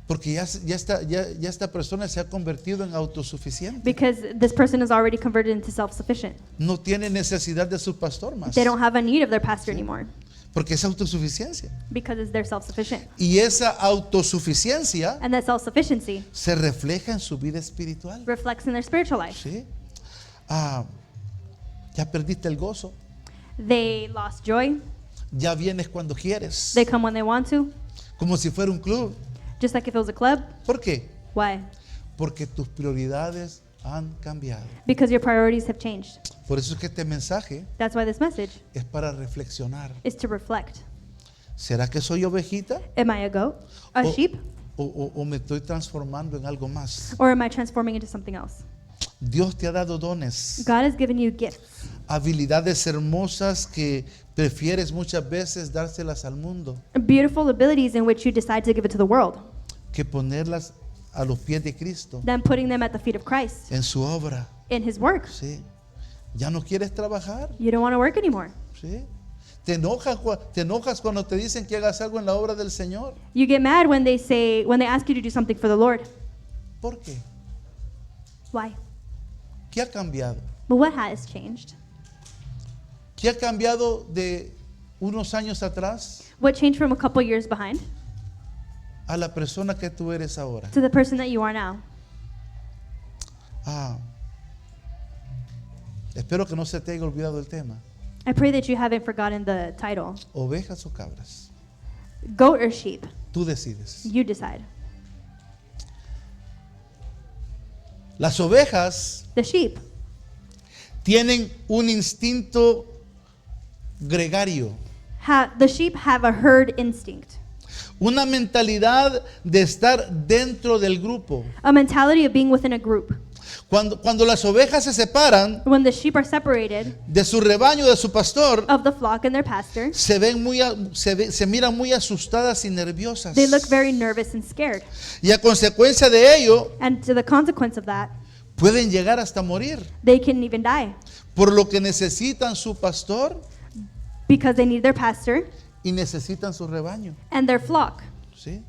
Porque ya esta persona se ha convertido en autosuficiente. Because this person is already converted into self-sufficient. No tiene necesidad de su pastor más. They don't have a need of their pastor anymore Porque es autosuficiencia. because they're self-sufficient. Y esa autosuficiencia And that self-sufficiency se refleja en su vida espiritual. reflects in their spiritual life. ¿Sí? Ya perdiste el gozo. They lost joy. Ya vienes cuando quieres. They come when they want to, Como si fuera un club. just like if it was a club. ¿Por qué? Why? Porque tus prioridades han cambiado. Because your priorities have changed. Por eso es que este mensaje That's why this message es para reflexionar. is to reflect. ¿Será que soy ovejita? Am I a goat? A Oh. sheep? ¿O me estoy transformando en algo más? Or am I transforming into something else? Dios te ha dado dones, God has given you gifts, habilidades hermosas que prefieres muchas veces dárselas al mundo beautiful abilities in which you decide to give it to the world, que ponerlas a los pies de Cristo than putting them at the feet of Christ en su obra. in his work. ¿Sí? ¿Ya no quieres trabajar? You don't want to work anymore. ¿Sí? ¿Te enojas cuando te dicen que hagas algo en la obra del Señor? You get mad when they ask you to do something for the Lord. ¿Por qué? Why? ¿Qué ha cambiado? But what has changed? ¿Qué ha cambiado de unos años atrás What changed from a couple years behind a la persona que tú eres ahora? to the person that you are now? Espero que no se te haya olvidado el tema. I pray that you haven't forgotten the title. Ovejas o cabras. Goat or sheep? Tú decides. You decide. Las ovejas The sheep tienen un instinto gregario, the sheep have a herd instinct, una mentalidad de estar dentro del grupo. a mentality of being within a group. Cuando las ovejas se separan When the sheep are separated de su rebaño, de su pastor, of the flock and their pastor, se miran muy asustadas y nerviosas. they look very nervous and scared. Y a consecuencia de ello, And to the consequence of that, pueden llegar hasta morir. they can even die Por lo que necesitan su pastor because they need their pastor y necesitan su rebaño. and their flock. ¿Sí?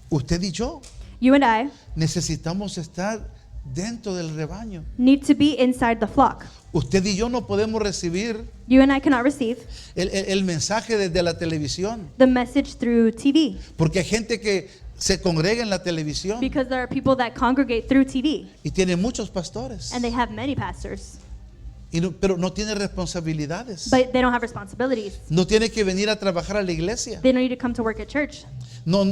Usted y yo You and I necesitamos estar dentro del rebaño. need to be inside the flock. Usted y yo no podemos recibir You and I cannot receive el mensaje desde la televisión, the message through TV porque hay gente que se congrega en la televisión because there are people that congregate through TV y tiene muchos pastores, and they have many pastors, pero no tiene responsabilidades. but they don't have responsibilities. No tiene que venir a trabajar a la iglesia. They don't need to come to work at church. No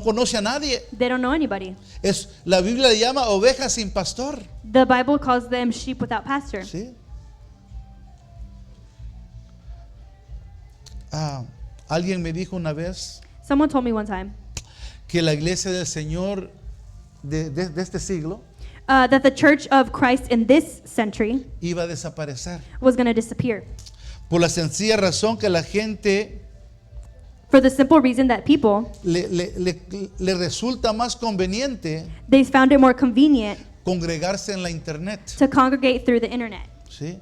conoce a nadie. They don't know anybody. La Biblia le llama ovejas sin pastor. The Bible calls them sheep without pastor. ¿Sí? Alguien me dijo una vez Someone told me one time que la iglesia del Señor de este siglo that the church of Christ in this century iba a desaparecer was going to disappear por la sencilla razón que la gente for the simple reason that people, le resulta más conveniente they found it more convenient congregarse en la internet. to congregate through the internet. ¿Sí?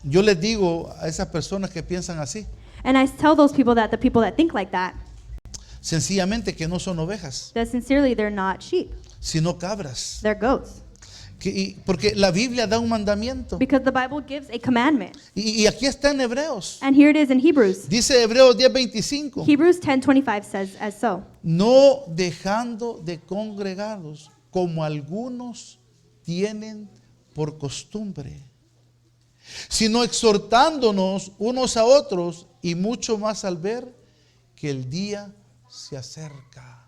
Yo les digo a esas personas que piensan así, And I tell those people that, the people that think like that, sencillamente que no son ovejas, that sincerely they're not sheep, sino cabras. they're goats. Porque la Biblia da un mandamiento. Because the Bible gives a commandment. Y aquí está en Hebreos. And here it is in Hebrews. Dice Hebreos 10:25. Hebrews 10:25 says as so. No dejando de congregarlos como algunos tienen por costumbre, sino exhortándonos unos a otros y mucho más al ver que el día se acerca.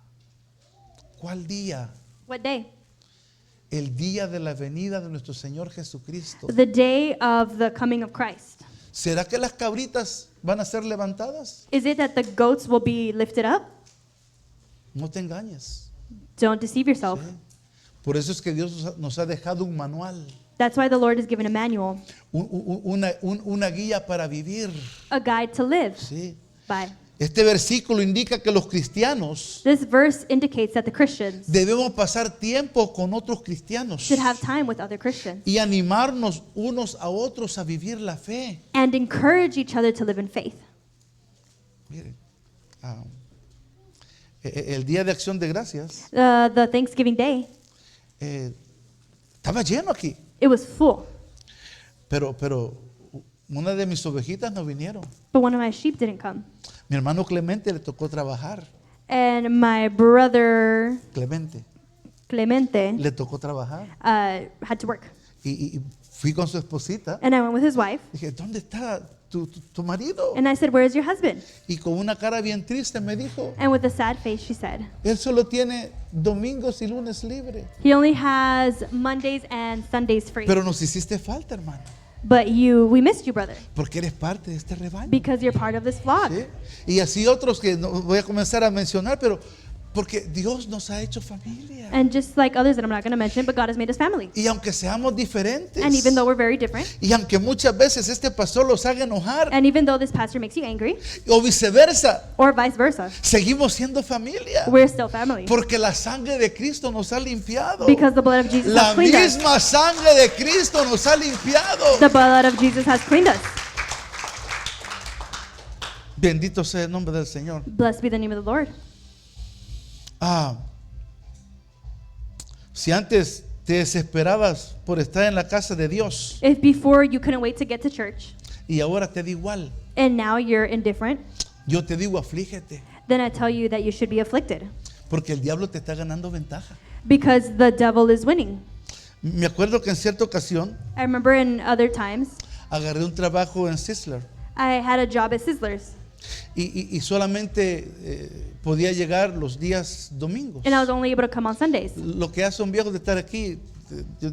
¿Cuál día? What day? El día de la venida de nuestro Señor Jesucristo. The day of the coming of Christ. ¿Será que las cabritas van a ser levantadas? Is it that the goats will be lifted up? No te engañes. Don't deceive yourself. ¿Sí? Por eso es que Dios nos ha dejado un manual, That's why the Lord has given a manual, una guía para vivir. a guide to live ¿Sí? by. Este versículo indica que los cristianos This verse indicates that the Christians debemos pasar tiempo con otros cristianos should have time with other Christians y animarnos unos a otros a vivir la fe. and encourage each other to live in faith. Miren, el Día de Acción de Gracias The Thanksgiving Day, estaba lleno aquí, it was full, pero una de mis ovejitas no vinieron. but one of my sheep didn't come. Mi hermano Clemente le tocó trabajar. And my brother Clemente Clemente le tocó trabajar. had to work. Y fui con su esposita. And I went with his wife. Dije, ¿dónde está tu marido? And I said, "Where's your husband?" Y con una cara bien triste me dijo, And with a sad face, she said, él solo tiene domingos y lunes libre. "He only has Mondays and Sundays free." Pero nos hiciste falta, hermano, But we missed you, brother, porque eres parte de este rebaño. because you're part of this flock. ¿Sí? Y así otros que no voy a comenzar a mencionar, pero porque Dios nos ha hecho familia. And just like others that I'm not going to mention, but God has made us family. Y aunque seamos diferentes, And even though we're very different, y aunque muchas veces este pastor los haga enojar, and even though this pastor makes you angry, o viceversa, or vice versa, seguimos siendo familia. we're still family. Porque la sangre de Cristo nos ha limpiado. Because the blood of Jesus La has cleaned us. misma sangre de Cristo nos ha limpiado. The blood of Jesus has cleaned us. Bendito sea el nombre del Señor. Blessed be the name of the Lord. Si antes te desesperabas por estar en la casa de Dios If before you couldn't wait to get to church, y ahora te da igual, and now you're indifferent, yo te digo aflígete, then I tell you that you should be afflicted, porque el diablo te está ganando ventaja. because the devil is winning. Me acuerdo que en cierta ocasión I remember in other times, agarré un trabajo en Sizzler I had a job at Sizzlers, y solamente podía llegar los días domingos. and I was only able to come on Sundays. Lo que ya son viejos de estar aquí,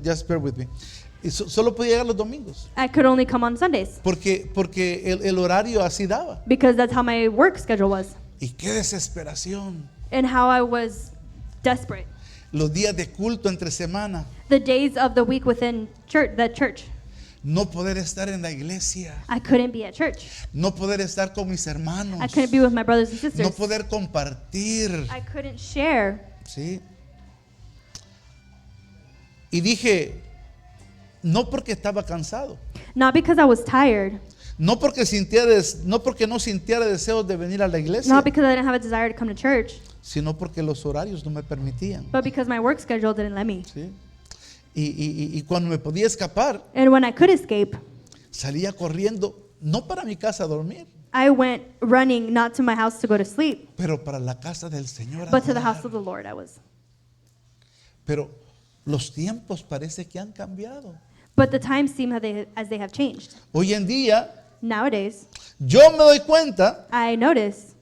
just bear with me. Y solo podía llegar los domingos. I could only come on Sundays, Porque el horario así daba. because that's how my work schedule was, Y qué desesperación. and how I was desperate. Los días de culto entre semana. The days of the week within church, No poder estar en la iglesia. I couldn't be at church. No poder estar con mis hermanos. I couldn't be with my brothers and No sisters. poder compartir. I couldn't share. ¿Sí? Y dije, no porque estaba cansado. Not because I was tired, No porque no sintiera deseos de venir a la iglesia. not because I didn't have a desire to come to church, Sino porque los horarios no me permitían. but because my work schedule didn't let me. ¿Sí? Y cuando me podía escapar, And when I could escape, salía corriendo, no para mi casa a dormir, I went running not to my house to go to sleep, pero para la casa del Señor. a but to the adorar. house of the Lord I was. Pero los tiempos parece que han cambiado. But the times seem as they have changed. Hoy en día, Nowadays, yo me doy cuenta I notice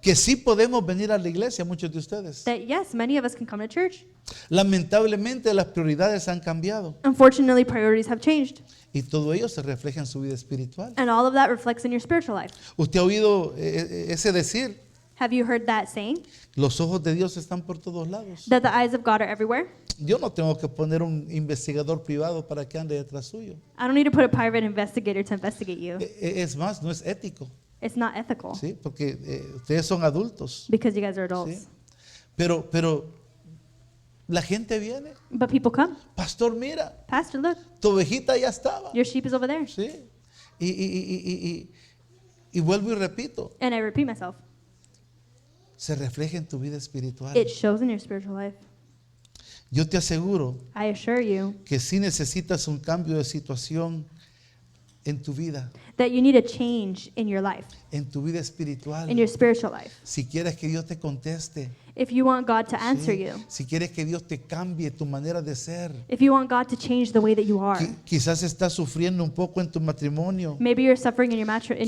que sí podemos venir a la iglesia, muchos de ustedes. that yes, many of us can come to church. Lamentablemente las prioridades han cambiado Unfortunately, priorities have changed, y todo ello se refleja en su vida espiritual. and all of that reflects in your spiritual life. ¿Usted ha oído ese decir? Have you heard that saying? Los ojos de Dios están por todos lados. That the eyes of God are everywhere? Yo no tengo que poner un investigador privado para que ande detrás suyo. I don't need to put a private investigator to investigate you. Es más, no es ético, It's not ethical, ¿sí? Porque ustedes son adultos, because you guys are adults. ¿sí? Pero la gente viene, But people come. pastor, mira, Pastor, look, tu ovejita ya estaba, your sheep is over there. ¿sí? Y vuelvo y repito, And I repeat myself, se refleja en tu vida espiritual. it shows in your spiritual life. Yo te aseguro I assure you que si necesitas un cambio de situación en tu vida, that you need a change in your life, en tu vida espiritual. in your spiritual life. Si quieres que Dios te conteste, If you want God to answer ¿sí? you, Si quieres que Dios te cambie tu manera de ser, if you want God to change the way that you are, quizás estás sufriendo un poco en tu matrimonio, maybe you're suffering in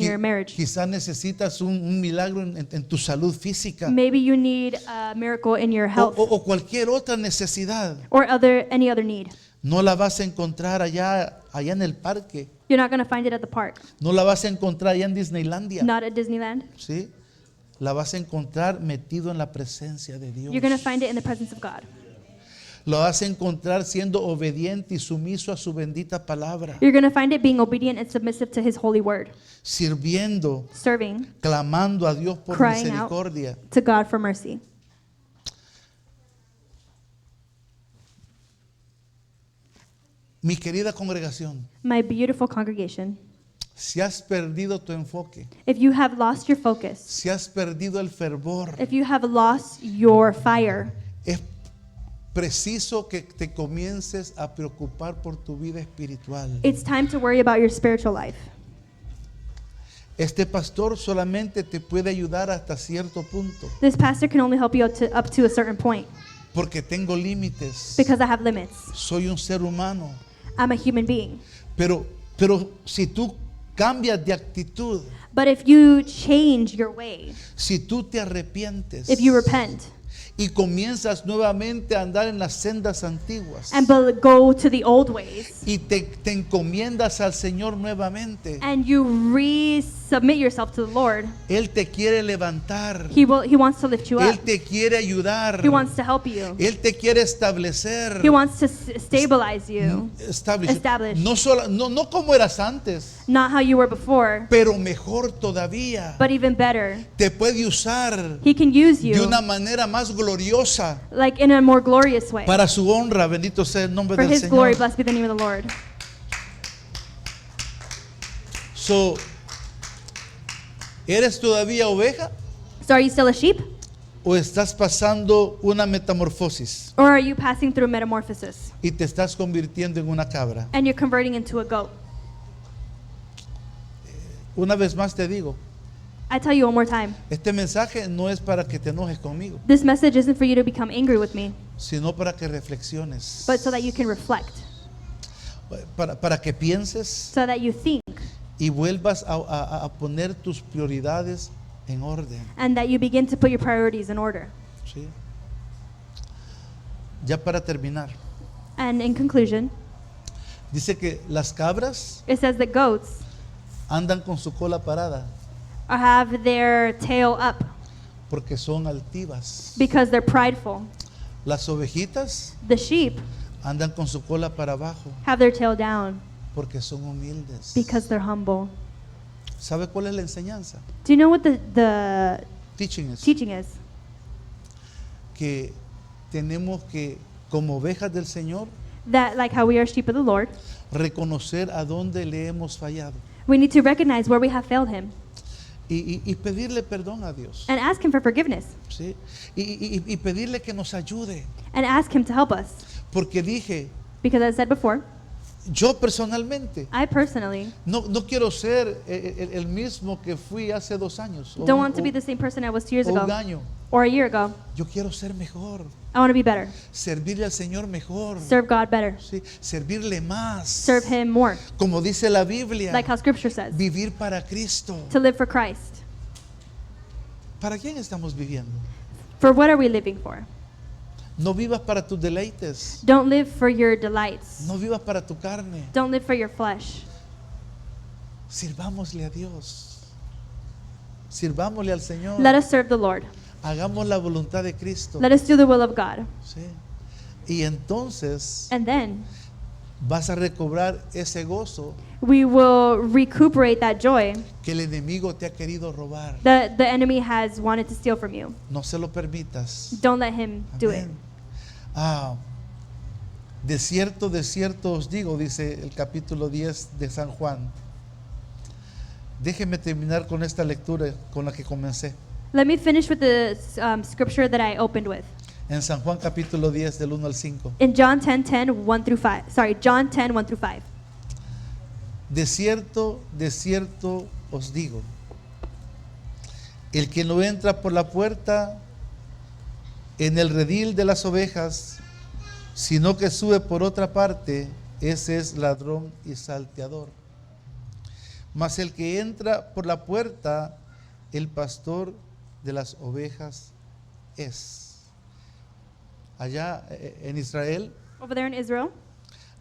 your marriage. quizás necesitas un milagro en tu salud física Maybe you need a miracle in your health o cualquier otra necesidad. or any other need. No la vas a encontrar allá en el parque, You're not going to find it at the park, no la vas a encontrar allá en Disneylandia, not at Disneyland. ¿sí? La vas a encontrar metido en la presencia de Dios. You're going to find it in the presence of God. Lo vas a encontrar siendo obediente y sumiso a su bendita palabra, You're going to find it being obedient and submissive to his holy word, sirviendo, serving, clamando a Dios por Crying out. misericordia. to God for mercy. Mi querida congregación, My beautiful congregation, si has perdido tu enfoque, if you have lost your focus, si has perdido el fervor, if you have lost your fire, es preciso que te comiences a preocupar por tu vida espiritual. it's time to worry about your spiritual life. Este pastor solamente te puede ayudar hasta cierto punto, This pastor can only help you up to a certain point porque tengo límites. because I have limits. Soy un ser humano. I'm a human being. Pero si tú cambias de actitud, But if you change your way, si tú te arrepientes if you repent y comienzas nuevamente a andar en las sendas antiguas and go to the old ways y te encomiendas al Señor nuevamente, and you resubmit yourself to the Lord, Él te quiere levantar, He wants to lift you Él up. te quiere ayudar, He wants to help you. Él te quiere establecer. He wants to stabilize you, Establish. Establish. No como eras antes, not how you were before, pero mejor todavía. but even better. Te puede usar He can use de you una manera más gloriosa like in a more glorious way. para su honra. Bendito sea el nombre For del His glory, Señor. blessed be the name of the Lord. So, ¿eres todavía oveja So are you still a sheep? o estás pasando una metamorfosis Or are you passing through metamorphosis y te estás convirtiendo en una cabra? and you're converting into a goat? Una vez más te digo, I tell you one more time, este mensaje no es para que te enojes conmigo, this message isn't for you to become angry with me, sino para que reflexiones, but so that you can reflect, para que pienses so that you think, y vuelvas a poner tus prioridades en orden. and that you begin to put your priorities in order. ¿Sí? Ya para terminar, And in conclusion, dice que las cabras it says that goats andan con su cola parada have their tail up porque son altivas. because they're prideful. Las ovejitas The sheep andan con su cola para abajo have their tail down porque son humildes. because they're humble. ¿Sabe cuál es la enseñanza? Do you know what the Teaching es teaching is? que tenemos que, como ovejas del Señor, That like how we are sheep of the Lord, reconocer a dónde le hemos fallado we need to recognize where we have failed Him y pedirle perdón a Dios. and ask Him for forgiveness ¿Sí? Y pedirle que nos ayude. and ask Him to help us. Porque dije, Because as I said before, yo personalmente I personally no quiero ser el mismo que fui hace 2 años o, don't want to be the same person I was 2 years o un ago año. or a year ago. Yo quiero ser mejor, I want to be better, servirle al Señor mejor, serve God better, ¿sí? Servirle más. serve Him more, Como dice la Biblia, like how Scripture says, vivir para Cristo. to live for Christ. ¿Para quién estamos viviendo? For what are we living for? No vivas para tus deleites, Don't live for your delights. no vivas para tu carne. Don't live for your flesh. Sirvámosle a Dios, sirvámosle al Señor, Let us serve the Lord. hagamos la voluntad de Cristo. Let us do the will of God. ¿Sí? Y entonces And then vas a recobrar ese gozo we will recuperate that joy que el enemigo te ha querido robar. that the enemy has wanted to steal from you. No se lo permitas. Don't let him do it. Amén. De cierto os digo, dice el capítulo 10 de San Juan. Déjeme terminar con esta lectura con la que comencé. Let me finish with the scripture that I opened with. En San Juan capítulo 10 del 1 al 5. In John 10:10, 1 through 5. Sorry, John 10, 1 through 5. De cierto os digo, el que no entra por la puerta en el redil de las ovejas, sino que sube por otra parte, ese es ladrón y salteador. Mas el que entra por la puerta, el pastor de las ovejas es. Allá en Israel Over there in Israel,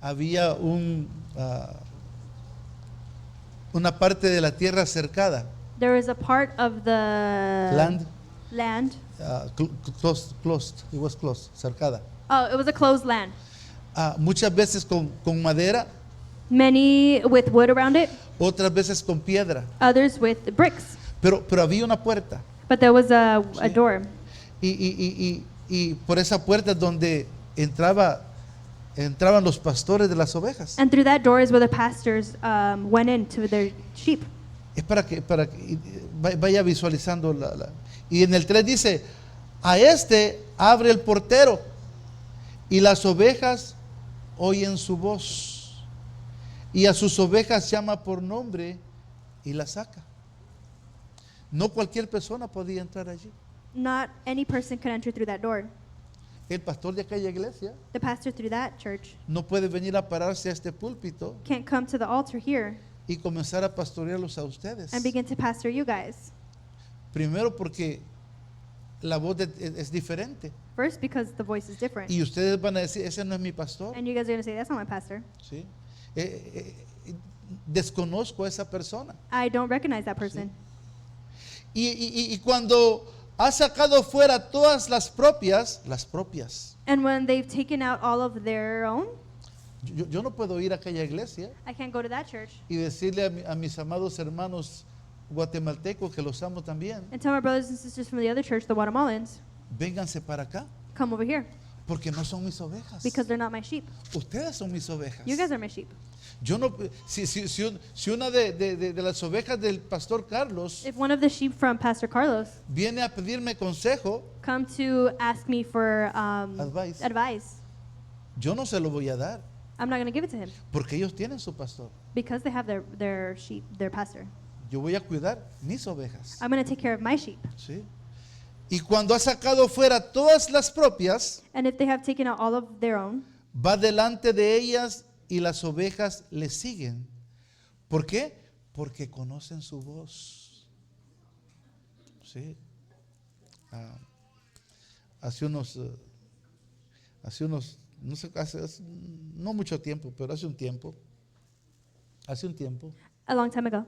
había una parte de la tierra cercada, there is a part of the land, land closed, it was closed, cercada. Oh, it was a closed land. Muchas veces con madera, Many with wood around it, otras veces con piedra. others with bricks. Pero había una puerta. But there was a Sí. door. Y por esa puerta es donde entraban los pastores de las ovejas. And through that door is where the pastors went in to their sheep. Es para que vaya visualizando. Y en el 3 dice, a este abre el portero y las ovejas oyen su voz. Y a sus ovejas llama por nombre y las saca. No cualquier persona podía entrar allí. Not any person could enter through that door. El pastor de aquella iglesia The pastor through that church no puede venir a pararse a este púlpito can't come to the altar here y comenzar a pastorearlos a ustedes. and begin to pastor you guys. Primero porque la voz es diferente. First, because the voice is different. Y ustedes van a decir, ese no es mi pastor. And you guys are going to say, that's not my pastor. ¿Sí? Desconozco a esa persona. I don't recognize that person. Y cuando ha sacado fuera todas las propias, And when they've taken out all of their own, yo no puedo ir a aquella iglesia I can't go to that church y decirle a mis amados hermanos guatemaltecos que los amo también, and tell my brothers and sisters from the other church, the Guatemalans, vénganse para acá, come over here porque no son mis ovejas. because they're not my sheep. Ustedes son mis ovejas. You guys are my sheep. Yo no, si una de las ovejas del pastor Carlos If one of the sheep from Pastor Carlos viene a pedirme consejo, come to ask me for Advice. yo no se lo voy a dar, I'm not going to give it to him porque ellos tienen su pastor. because they have their sheep, their pastor. Yo voy a cuidar mis ovejas. I'm going to take care of my sheep. ¿Sí? Y cuando ha sacado fuera todas las propias, And if they have taken out all of their own, va delante de ellas y las ovejas le siguen. ¿Por qué? Porque conocen su voz. ¿Sí? Hace unos, no sé, no mucho tiempo, pero hace un tiempo, a long time ago,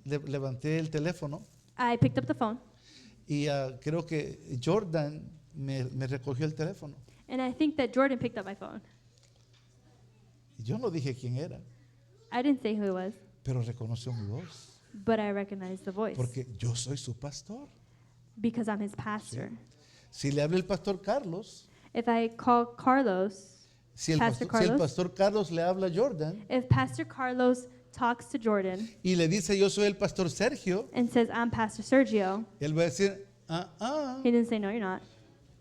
levanté el teléfono I picked up the phone, y creo que Jordan me recogió el teléfono. and I think that Jordan picked up my phone. Yo no dije quién era, I didn't say who it was, pero reconoció mi voz, but I recognized the voice porque yo soy su pastor. because I'm his pastor. Si le habla el pastor Carlos, If I call Carlos, si el Pastor pastor Carlos le habla a Jordan if Pastor Carlos talks to Jordan y le dice yo soy el pastor Sergio, and says, I'm Pastor Sergio, él va a decir, he didn't say, no, you're not.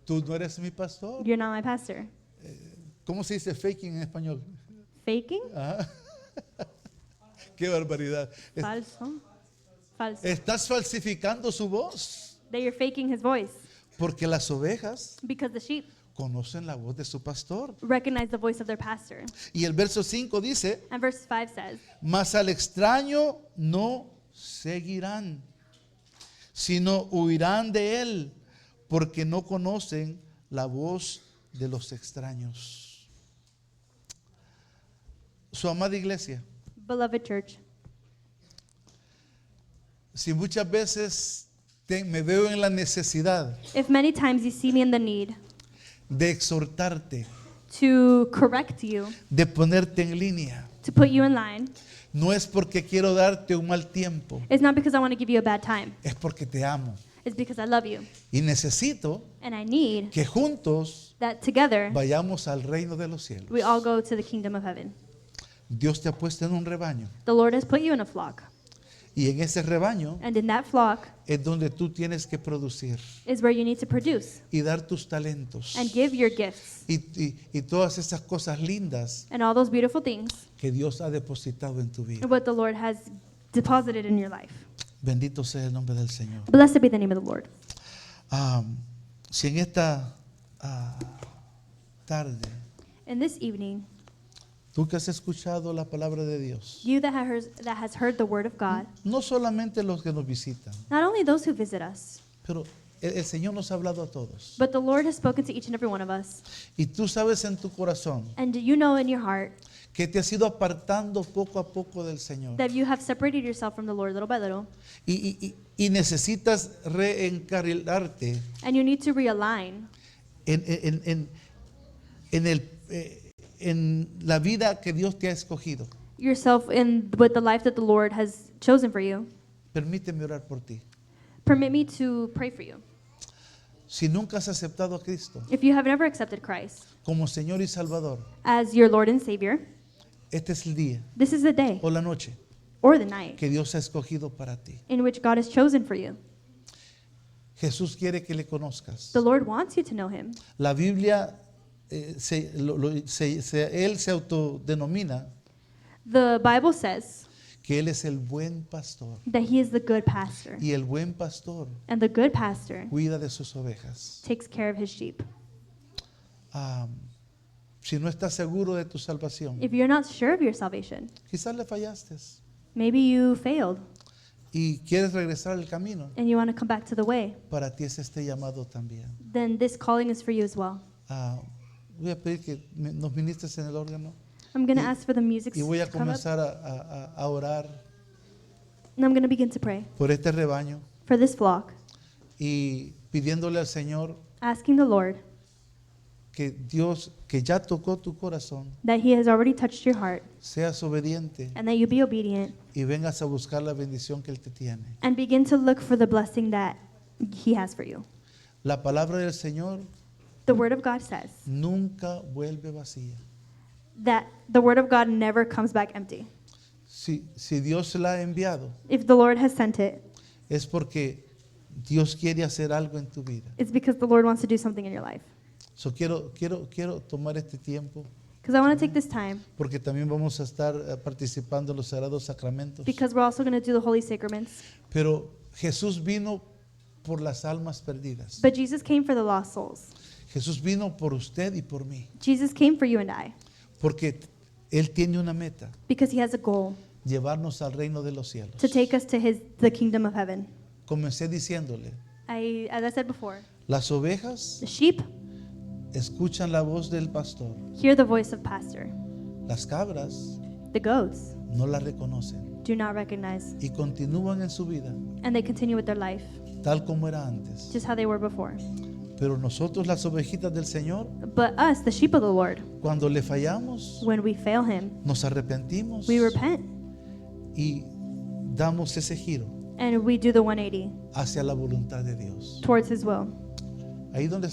tú no eres mi pastor. You're not my pastor. ¿Cómo se dice faking en español? Faking? Ajá. Qué barbaridad. Falso. Falso. Estás falsificando su voz, That you're faking his voice porque las ovejas because the sheep conocen la voz de su pastor. recognize the voice of their pastor. Y el verso 5 dice, And verse 5 says, mas al extraño no seguirán, sino huirán de él, porque no conocen la voz de los extraños. Su amada iglesia, Beloved church, si muchas veces me veo en la necesidad if many times you see me in the need de exhortarte, to correct you, de ponerte en línea, to put you in line, no es porque quiero darte un mal tiempo, it's not because I want to give you a bad time. es porque te amo. It's because I love you. Y necesito And I need que juntos that together vayamos al reino de los cielos. we all go to the kingdom of heaven. Dios te ha puesto en un rebaño. The Lord has put you in a flock. Y en ese rebaño And in that flock es donde tú tienes que producir is where you need to produce y dar tus talentos and give your gifts y todas esas cosas lindas and all those beautiful things que Dios ha depositado en tu vida. and what the Lord has deposited in your life. Bendito sea el nombre del Señor. Blessed be the name of the Lord. Si en esta tarde And this evening, tú que has escuchado la palabra de Dios, you that has heard the word of God, no solamente los que nos visitan, not only those who visit us, pero el Señor nos ha hablado a todos. but the Lord has spoken to each and every one of us. Y tú sabes en tu corazón And you know in your heart que te has ido apartando poco a poco del Señor. that you have separated yourself from the Lord little by little, Y necesitas reencarrilarte and you need to realign en la vida que Dios te ha escogido. yourself in with the life that the Lord has chosen for you. Permíteme orar por ti. Permit me to pray for you. Si nunca has aceptado a Cristo If you have never accepted Christ como Señor y Salvador, as your Lord and Savior, este es el día this is the day o la noche or the night que Dios ha escogido para ti. in which God has chosen for you. Jesús quiere que le conozcas. The Lord wants you to know Him. La Biblia, Él se autodenomina The Bible says que Él es el buen pastor. that He is the good pastor, Y el buen pastor and the good pastor cuida de sus ovejas. takes care of His sheep. Si no estás seguro de tu salvación, If you're not sure of your salvation, quizás le fallaste maybe you failed y quieres regresar al camino, and you want to come back to the way, para ti es este llamado también. then this calling is for you as well. Voy a pedir que nos ministres en el órgano I'm going to Y- ask for the music y voy a to come up, comenzar a orar and I'm going to begin to pray por este rebaño for this flock, y pidiéndole al Señor asking the Lord que Dios, que ya tocó tu corazón, that He has already touched your heart seas obediente and that you be obedient y vengas a buscar la bendición que Él te tiene. and begin to look for the blessing that He has for you. La palabra del Señor The Word of God says nunca vuelve vacía. that the Word of God never comes back empty. Si Dios la ha enviado, If the Lord has sent it, es porque Dios quiere hacer algo en tu vida. it's because the Lord wants to do something in your life. So quiero tomar este tiempo Because I want to take this time, porque también vamos a estar participando en los sagrados sacramentos. because we're also going to do the Holy Sacraments. Pero Jesús vino por las almas perdidas. But Jesus came for the lost souls. Jesús vino por usted y por mí. Jesus came for you and I, Porque Él tiene una meta, because He has a goal llevarnos al reino de los cielos. to take us to the kingdom of heaven. Comencé diciéndole, As I said before, las ovejas the sheep escuchan la voz del pastor. hear the voice of pastor. Las cabras The goats no la reconocen do not recognize, y continúan en su vida and they continue with their life tal como era antes. just how they were before. Pero nosotros, las ovejitas del Señor, But us, the sheep of the Lord, cuando le fallamos, when we fail Him, nos arrepentimos we repent y damos ese giro and we do the 180 hacia la voluntad de Dios. towards His will. Ahí donde está.